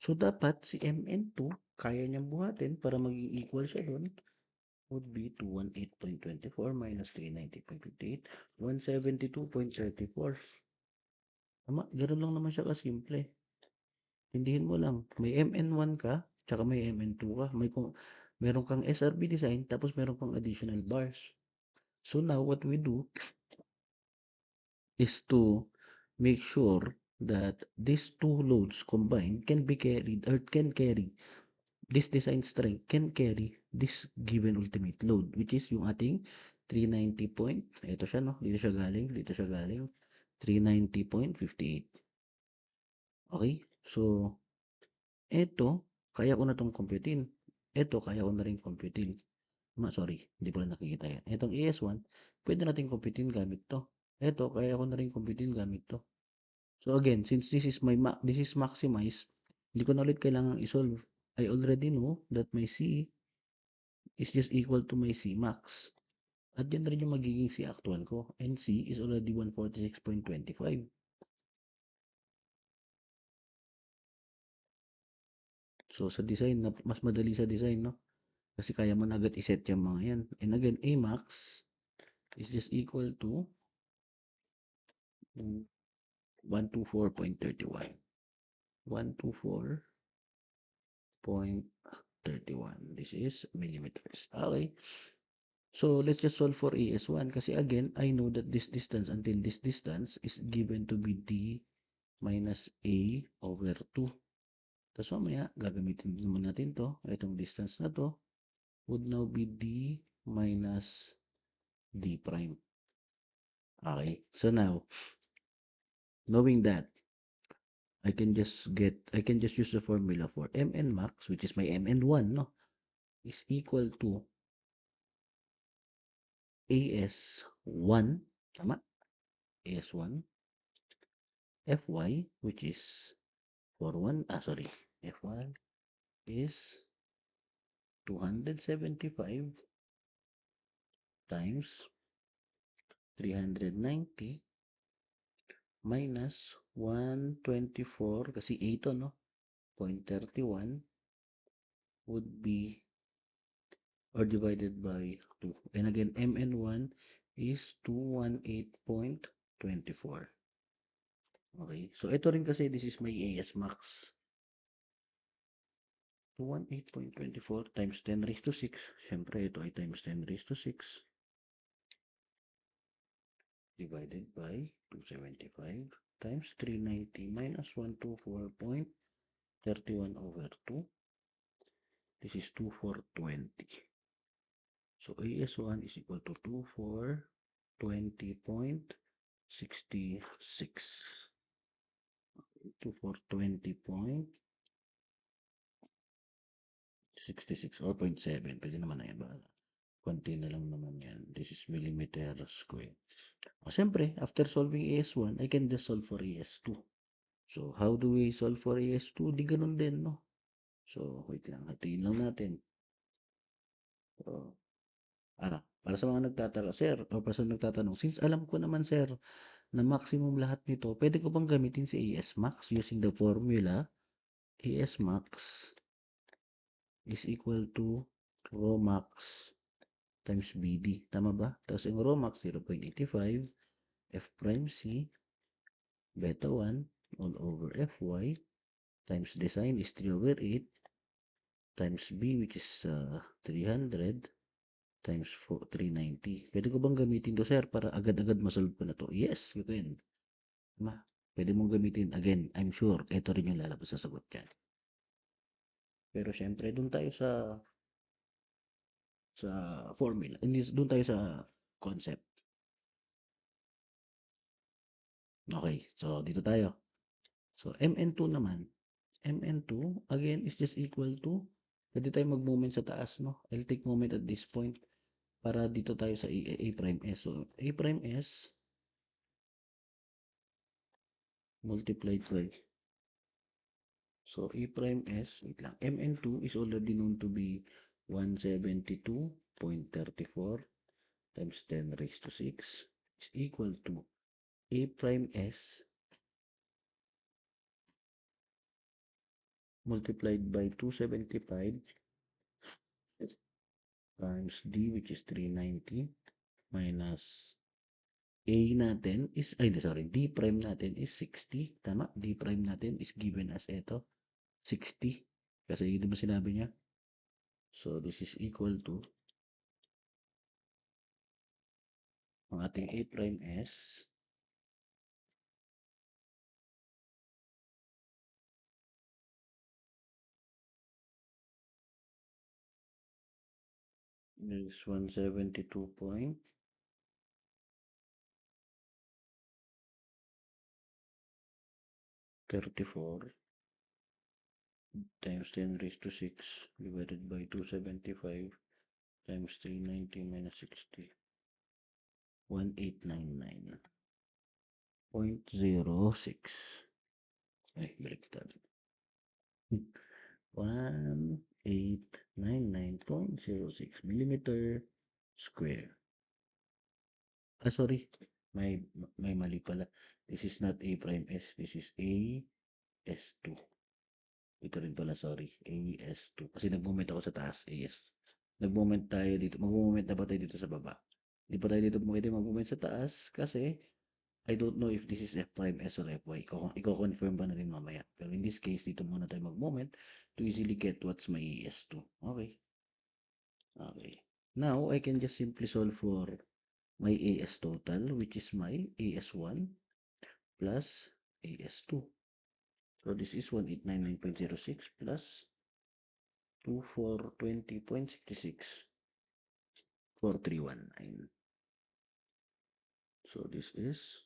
So dapat si MN2, kaya niyang buhatin para maging equal siya doon, would be 218.24 minus 390.58, 172.34. Tama, ganoon lang naman siya kasimple. Tindihin mo lang, may MN1 ka, tsaka may MN2 ka. Meron kang SRB design, tapos meron kang additional bars. So now, what we do is to make sure that these two loads combined can be carried or can carry this design strength can carry this given ultimate load, which is yung ating 390 point, ito siya, no? Dito siya galing, 390.58. Okay? So, ito, kaya ko na itong computein. Ito, kaya ko na rin computein. Sorry, hindi ko na nakikita yan. Itong AS1, pwede natin computein gamit to. Ito, kaya ko na rin computein gamit to. So again, since this is maximized, hindi ko na ulit kailangang isolve. I already know that my C is just equal to my C max. At yan rin yung magiging C actual ko. And C is already 146.25. So sa design, mas madali sa design, no? Kasi kaya mo na agad iset yung mga yan. And again, A max is just equal to 124.31. 124.31. This is millimeters. Okay. So, let's just solve for AS1 kasi again, I know that this distance until this distance is given to be D minus A over 2. Tapos mamaya, gagamitin naman natin to. Itong distance na to would now be D minus D prime. Okay. So now, knowing that, I can just use the formula for Mn max, which is my Mn1, no? Is equal to AS1, tama? AS1, Fy, which is F1 is 275 times 390 minus 124 kasi 8 no? 0.31 would be or divided by 2. And again, Mn1 is 218.24. Okay. So, ito rin kasi this is my AS max. 218.24 times 10 raised to 6. Siyempre, ito ay times 10 raised to 6 divided by 275 times 390 minus 124.31 over 2. This is 2420. So, AS1 is equal to 2420.31 66 to 420.66 or 0.7. Pwede naman na yan. Konti na lang naman yan. This is millimeter square. Siyempre, after solving AS1, I can just solve for AS2. So, how do we solve for AS2? Di ganun din, no? So, wait lang. Hatiin lang natin. So, para sa mga nagtatara, sir, o para sa nagtatanong, since alam ko naman, sir, na maximum lahat nito, pwede ko bang gamitin si AS max using the formula AS max is equal to rho max times BD. Tama ba? Tapos yung rho max, 0.85, F prime C, beta 1, all over Fy, times design is 3 over 8, times B, which is 300, times 390. Pwede ko bang gamitin to, sir, para agad-agad masolve ko na to? Yes, you can. Ma, pwede mong gamitin. Again, I'm sure, ito rin yung lalabas sa sagot dyan. Pero syempre, dun tayo sa formula. Hindi, dun tayo sa concept. Okay, so dito tayo. So, MN2 naman. MN2, again, is just equal to, pwede tayo mag-moment sa taas, no? I'll take moment at this point para dito tayo sa A prime S. So, A prime S multiplied by, so A prime S, wait lang, MN2 is already known to be 172.34 times 10 raised to 6 is equal to A prime S multiplied by 275 times D, which is 390, minus A natin is, ay sorry, D prime natin is 60. Tama? D prime natin is given as ito, 60. Kasi yun naman sinabi niya. So, this is equal to ang ating A prime S is 172.34 times 10 raised to 6 divided by 275 times 390 minus 60. 1899.06. Ay, baliktad. 1899.06 millimeter square. Sorry. May mali pala. This is not A prime S. This is A S2. Ito rin pala, sorry. AS2. Kasi nag-moment ako sa taas. AS. Nag-moment tayo dito. Mag-moment na ba tayo dito sa baba? Hindi pa tayo dito pwede mag-moment sa taas kasi I don't know if this is F prime S or Fy. Iko-confirm pa natin mamaya. Pero in this case, dito muna tayo mag-moment to easily get what's my AS2. Okay. Okay. Now, I can just simply solve for my AS total, which is my AS1 plus AS2. So, this is 1899.06 plus 2420.66, 4319. So, this is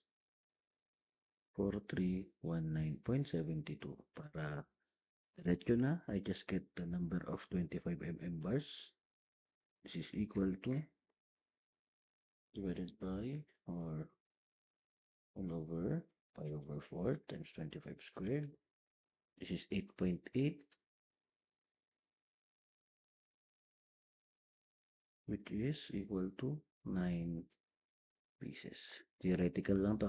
4319.72. Para diretso na, I just get the number of 25 mm bars. This is equal to divided by or 1 over pi over 4 times 25 squared. This is 8.8, which is equal to 9 pieces. Theoretical lang to,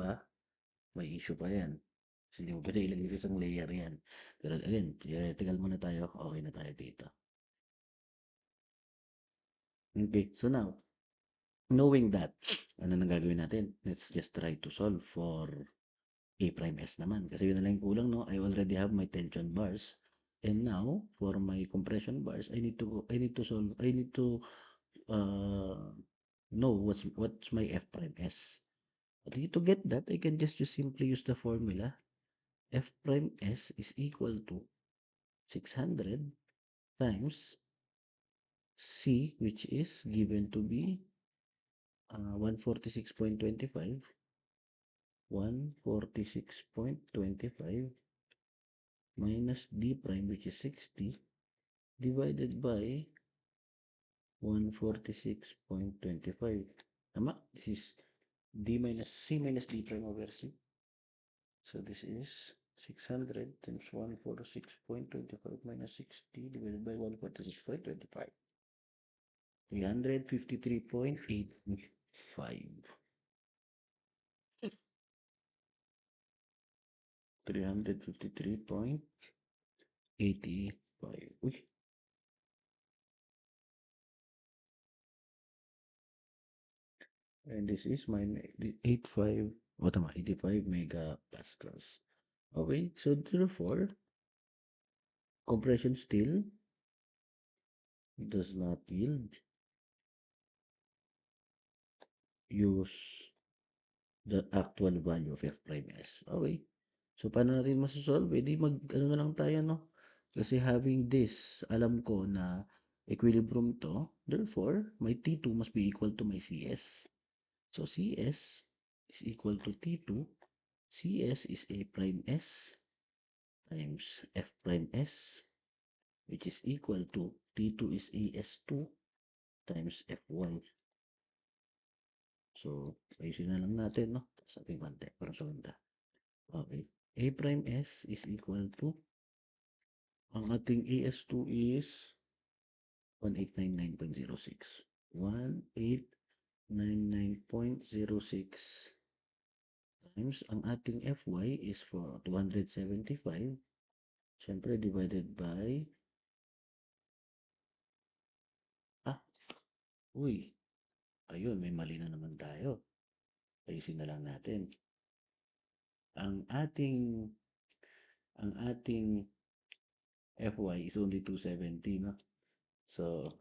may issue pa yan. Kasi hindi mo pwede ilagay sa isang layer yan. Pero again, theoretical muna tayo. Okay na tayo dito. Okay, so now, knowing that, ano nang gagawin natin? Let's just try to solve for A prime S naman. Kasi yun na lang yung kulang, no? I already have my tension bars. And now, for my compression bars, I need to know what's my F prime S. But to get that, I can just simply use the formula. F prime S is equal to 600 times C, which is given to be 146.25, 146.25 minus d prime, which is 60, divided by 146.25. Tama? This is d minus c minus d prime over c. So this is 600 times 146.25 minus 60 divided by 146.25. 353.85. 353.85. Uy, and this is my 85, oh tama, 85 megapascals. Okay, so therefore, compression still does not yield. Use the actual value of F prime S. Okay. So, paano natin masasolve? Eh, di ano na lang tayo, no? Kasi having this, alam ko na equilibrium to. Therefore, my T2 must be equal to my CS. So, CS is equal to T2. CS is A prime S times F prime S, which is equal to T2 is AS2 times Fy. So, ayusin na lang natin, no? Sa ating bante, para sa ganda. Okay. A prime S is equal to, ang ating AS2 is 1899.06. 1899.06 times ang ating Fy is for 275. Siyempre, divided by, ah, uy, ayun, may mali na naman tayo. Ayusin na lang natin. Ang ating, ang ating Fy is only 270, no? So,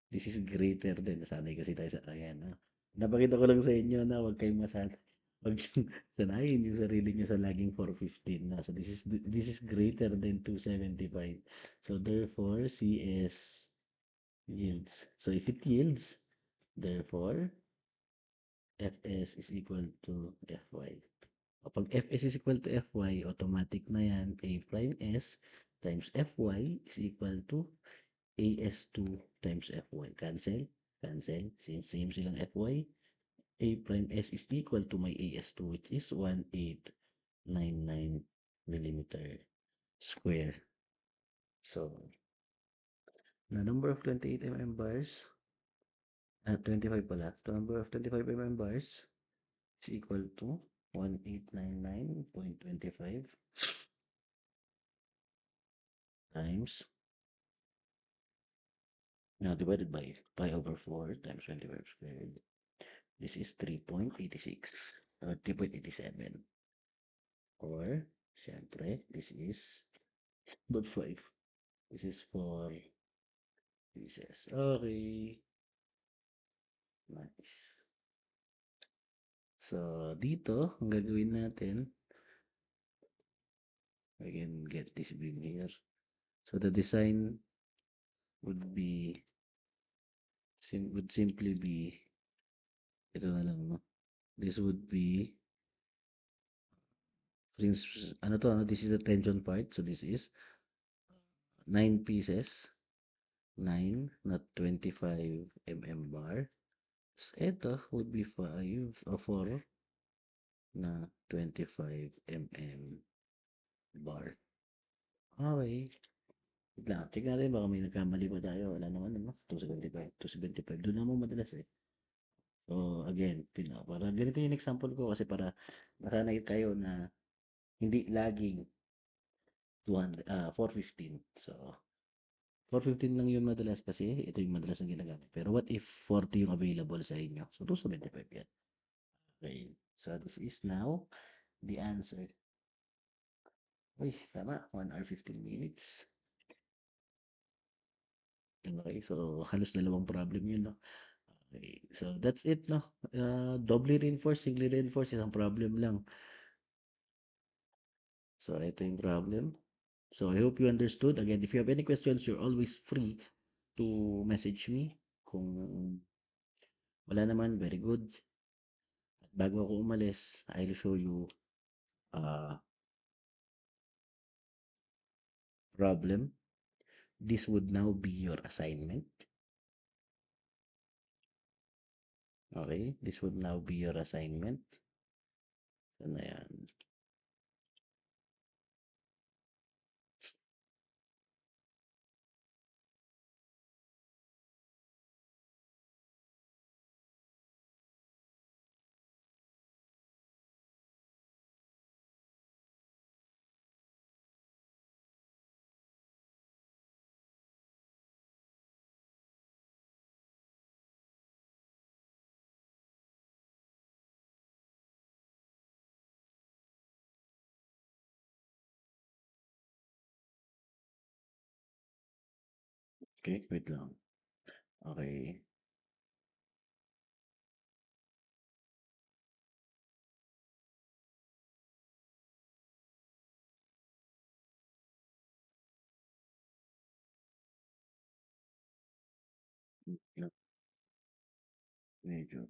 this is greater than, nasanay kasi tayo sa, ayan, ha? Napakita ko lang sa inyo na huwag kayong huwag niyong sanayin yung sarili niyo sa laging 415 na. So, this is greater than 275. So, therefore, CS yields. So, if it yields, therefore, Fs is equal to Fy. Kapag Fs is equal to Fy, automatic na yan, A prime S times Fy is equal to AS2 times Fy. Cancel? Cancel. Since same silang Fy, A prime S is equal to my AS2, which is 1899 millimeter square. So, the number of 28 mm bars, 25 pala, the number of 25 mm bars is equal to 1899.25 times, now divided by pi over 4 times 25 squared. This is 3.86 or 3.87. Or, syempre, this is not 5. This is 4 pieces. Okay. Nice. So, dito, ang gagawin natin, we can get this beam here. So, the design would be, would simply be, ito na lang, no? This would be, since, this is the tension part. So, this is 9 pieces. 9, not 25 mm bar. So, ito would be 5 or 4 na 25 mm bar. Okay. Wait lang, check natin baka may nagkamali pa tayo. Wala naman, ano? 275. 275. Doon naman madalas eh. So, again, para ganito yung example ko kasi para nasanay kayo na hindi laging 415. So, 415 lang yung madalas kasi ito yung madalas na ginagamit. Pero what if 40 yung available sa inyo? So, 275 yan. Okay. So, this is now the answer. Uy, tama. 1 hour 15 minutes. Okay, so halos dalawang problem yun, no? Okay, so that's it, no? Doubly reinforced, singly reinforced, isang problem lang. So, ito yung problem. So, I hope you understood. Again, if you have any questions, you're always free to message me. Kung wala naman, very good. bago ako umalis, I'll show you a problem. This would now be your assignment. Okay, this would now be your assignment. Saan na yan? Okay, wait lang. Okay. Yun, medyo.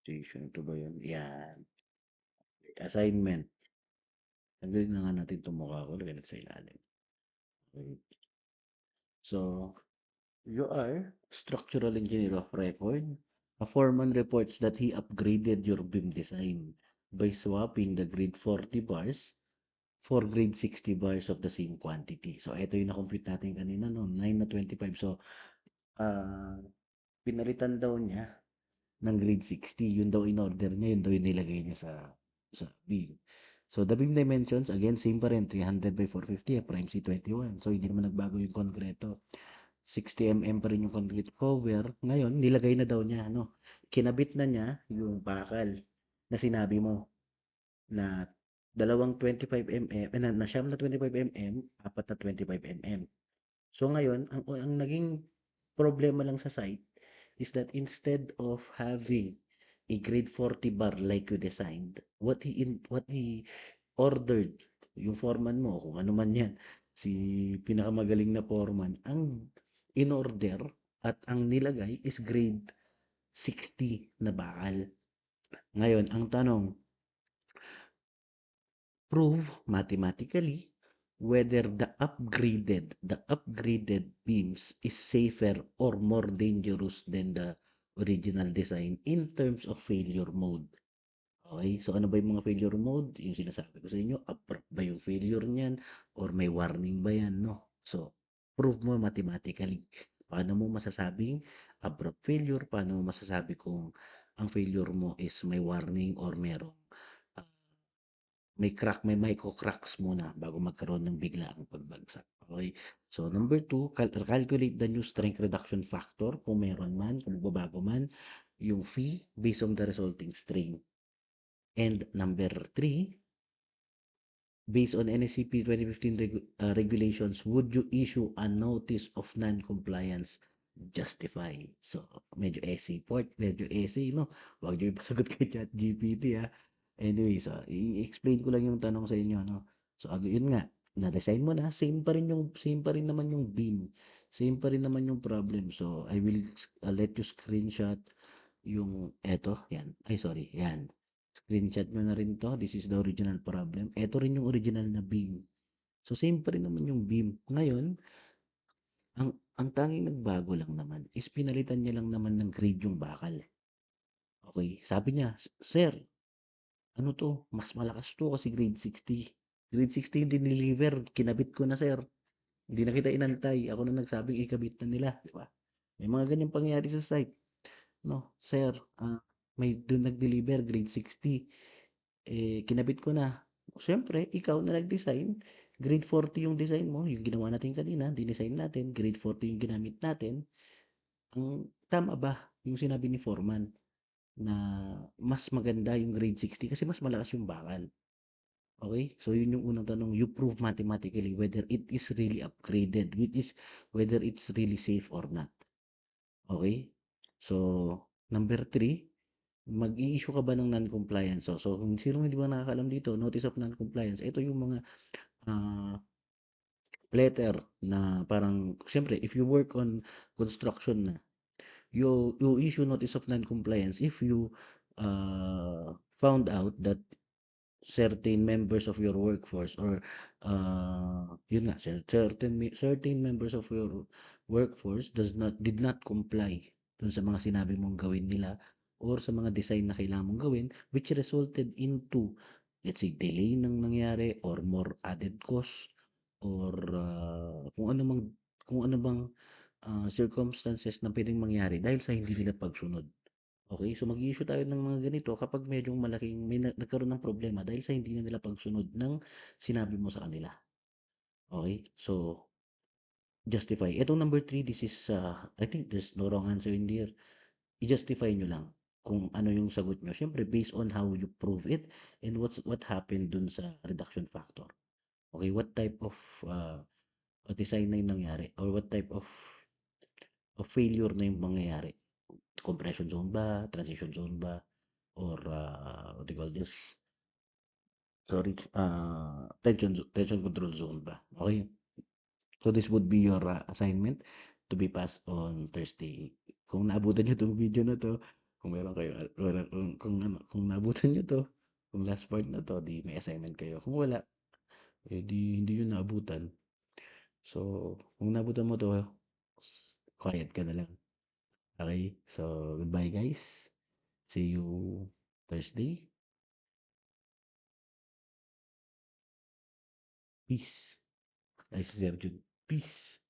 Station to ba yun? Yan. Assignment. Tanggalin na nga natin itong mukha ko. Lagyan natin sa ilalim. Okay. So, you are structural engineer of record. A foreman reports that he upgraded your beam design by swapping the grade 40 bars for grade 60 bars of the same quantity. So, ito yung na-compute natin kanina, no? 9 na 25. So, ah pinalitan daw niya ng grade 60. Yun daw in order niya, yun daw yung nilagay niya sa beam. So, the beam dimensions, again, same pa rin, 300 by 450, prime C21. So, hindi naman nagbago yung konkreto. 60 mm pa rin yung concrete cover. Ngayon, nilagay na daw niya, ano, kinabit na niya yung bakal na sinabi mo na dalawang 25 mm, na siyam na 25 mm, apat na 25 mm. So ngayon, ang naging problema lang sa site is that instead of having a grade 40 bar like you designed, what he ordered, yung foreman mo, kung ano man yan, si pinakamagaling na foreman, ang in-order at ang nilagay is grade 60 na bakal. Ngayon, ang tanong, prove mathematically whether the upgraded beams is safer or more dangerous than the original design in terms of failure mode. Okay, so ano ba yung mga failure mode? Yung sinasabi ko sa inyo, abrupt ba yung failure niyan or may warning ba yan, no? So, prove mo mathematically. Paano mo masasabing abrupt failure? Paano mo masasabi kung ang failure mo is may warning or merong ah, may crack, may micro cracks muna bago magkaroon ng biglaang pagbagsak. Okay? So, number two, calculate the new strength reduction factor kung meron man, kung magbabago man, yung fee based on the resulting strain. And number three, based on NSCP 2015 regulations, would you issue a notice of non-compliance justified? So, medyo essay port, medyo essay, no? Huwag niyo ipasagot kay ChatGPT, ha? Anyway, so, i-explain ko lang yung tanong sa inyo, no? So, yun nga, na-design mo na, same pa rin naman yung beam. Same pa rin naman yung problem. So, I will let you screenshot yung, eto, yan. Ay, sorry, yan. Screenshot mo na rin 'to, this is the original problem. Eto rin yung original na beam. So, same pa rin naman yung beam. Ngayon, ang tanging nagbago lang naman is pinalitan niya lang naman ng grade yung bakal. Okay, sabi niya, "Sir, ano 'to, mas malakas 'to kasi grade 60." Grade 60 yung dineliver, kinabit ko na sir. Hindi na kita inantay, ako na nagsabing ikabit na nila, 'di ba? May mga ganyang pangyayari sa site, 'no. "Sir, may dun nag-deliver grade 60. Eh, kinabit ko na." Siyempre ikaw na nag-design, grade 40 yung design mo, yung ginawa natin kanina, dinesign natin, grade 40 yung ginamit natin, tama ba yung sinabi ni foreman na mas maganda yung grade 60 kasi mas malakas yung bakal? Okay? So yun yung unang tanong, you prove mathematically whether it is really upgraded, which is whether it's really safe or not. Okay? So, number three, mag-i-issue ka ba ng non-compliance? So kung sino hindi ba nakakaalam dito, notice of non-compliance, ito yung mga ah, letter na parang, siyempre, if you work on construction na, you issue notice of non-compliance if you found out that certain members of your workforce or yun nga certain members of your workforce did not comply dun sa mga sinabi mong gawin nila or sa mga design na kailangan mong gawin, which resulted into, let's say, delay ng nangyari or more added cost or kung ano bang circumstances na pwedeng mangyari dahil sa hindi nila pagsunod. Okay, so mag-i-issue tayo ng mga ganito kapag medyo malaking nagkaroon ng problema dahil sa hindi na nila pagsunod ng sinabi mo sa kanila. Okay, so justify. Itong number three, this is, I think there's no wrong answer in here. I-justify nyo lang kung ano yung sagot nyo. Siyempre, based on how you prove it and what happened dun sa reduction factor. Okay, what type of design na yung nangyari or what type of failure na yung mangyayari. Compression zone ba, transition zone ba, or what do you call this? Sorry, tension control zone ba? Okay. So this would be your assignment to be passed on Thursday. Kung naabutan niyo 'tong video na 'to, kung meron kayo wala kung ano, kung naabutan niyo 'to, kung last part na 'to, 'di may assignment kayo. Kung wala, eh, 'di hindi niyo naabutan. So, kung naabutan mo 'to, quiet ka na lang. Okay? So, goodbye guys. See you Thursday. Peace. Ay, si Sir Jun. Peace.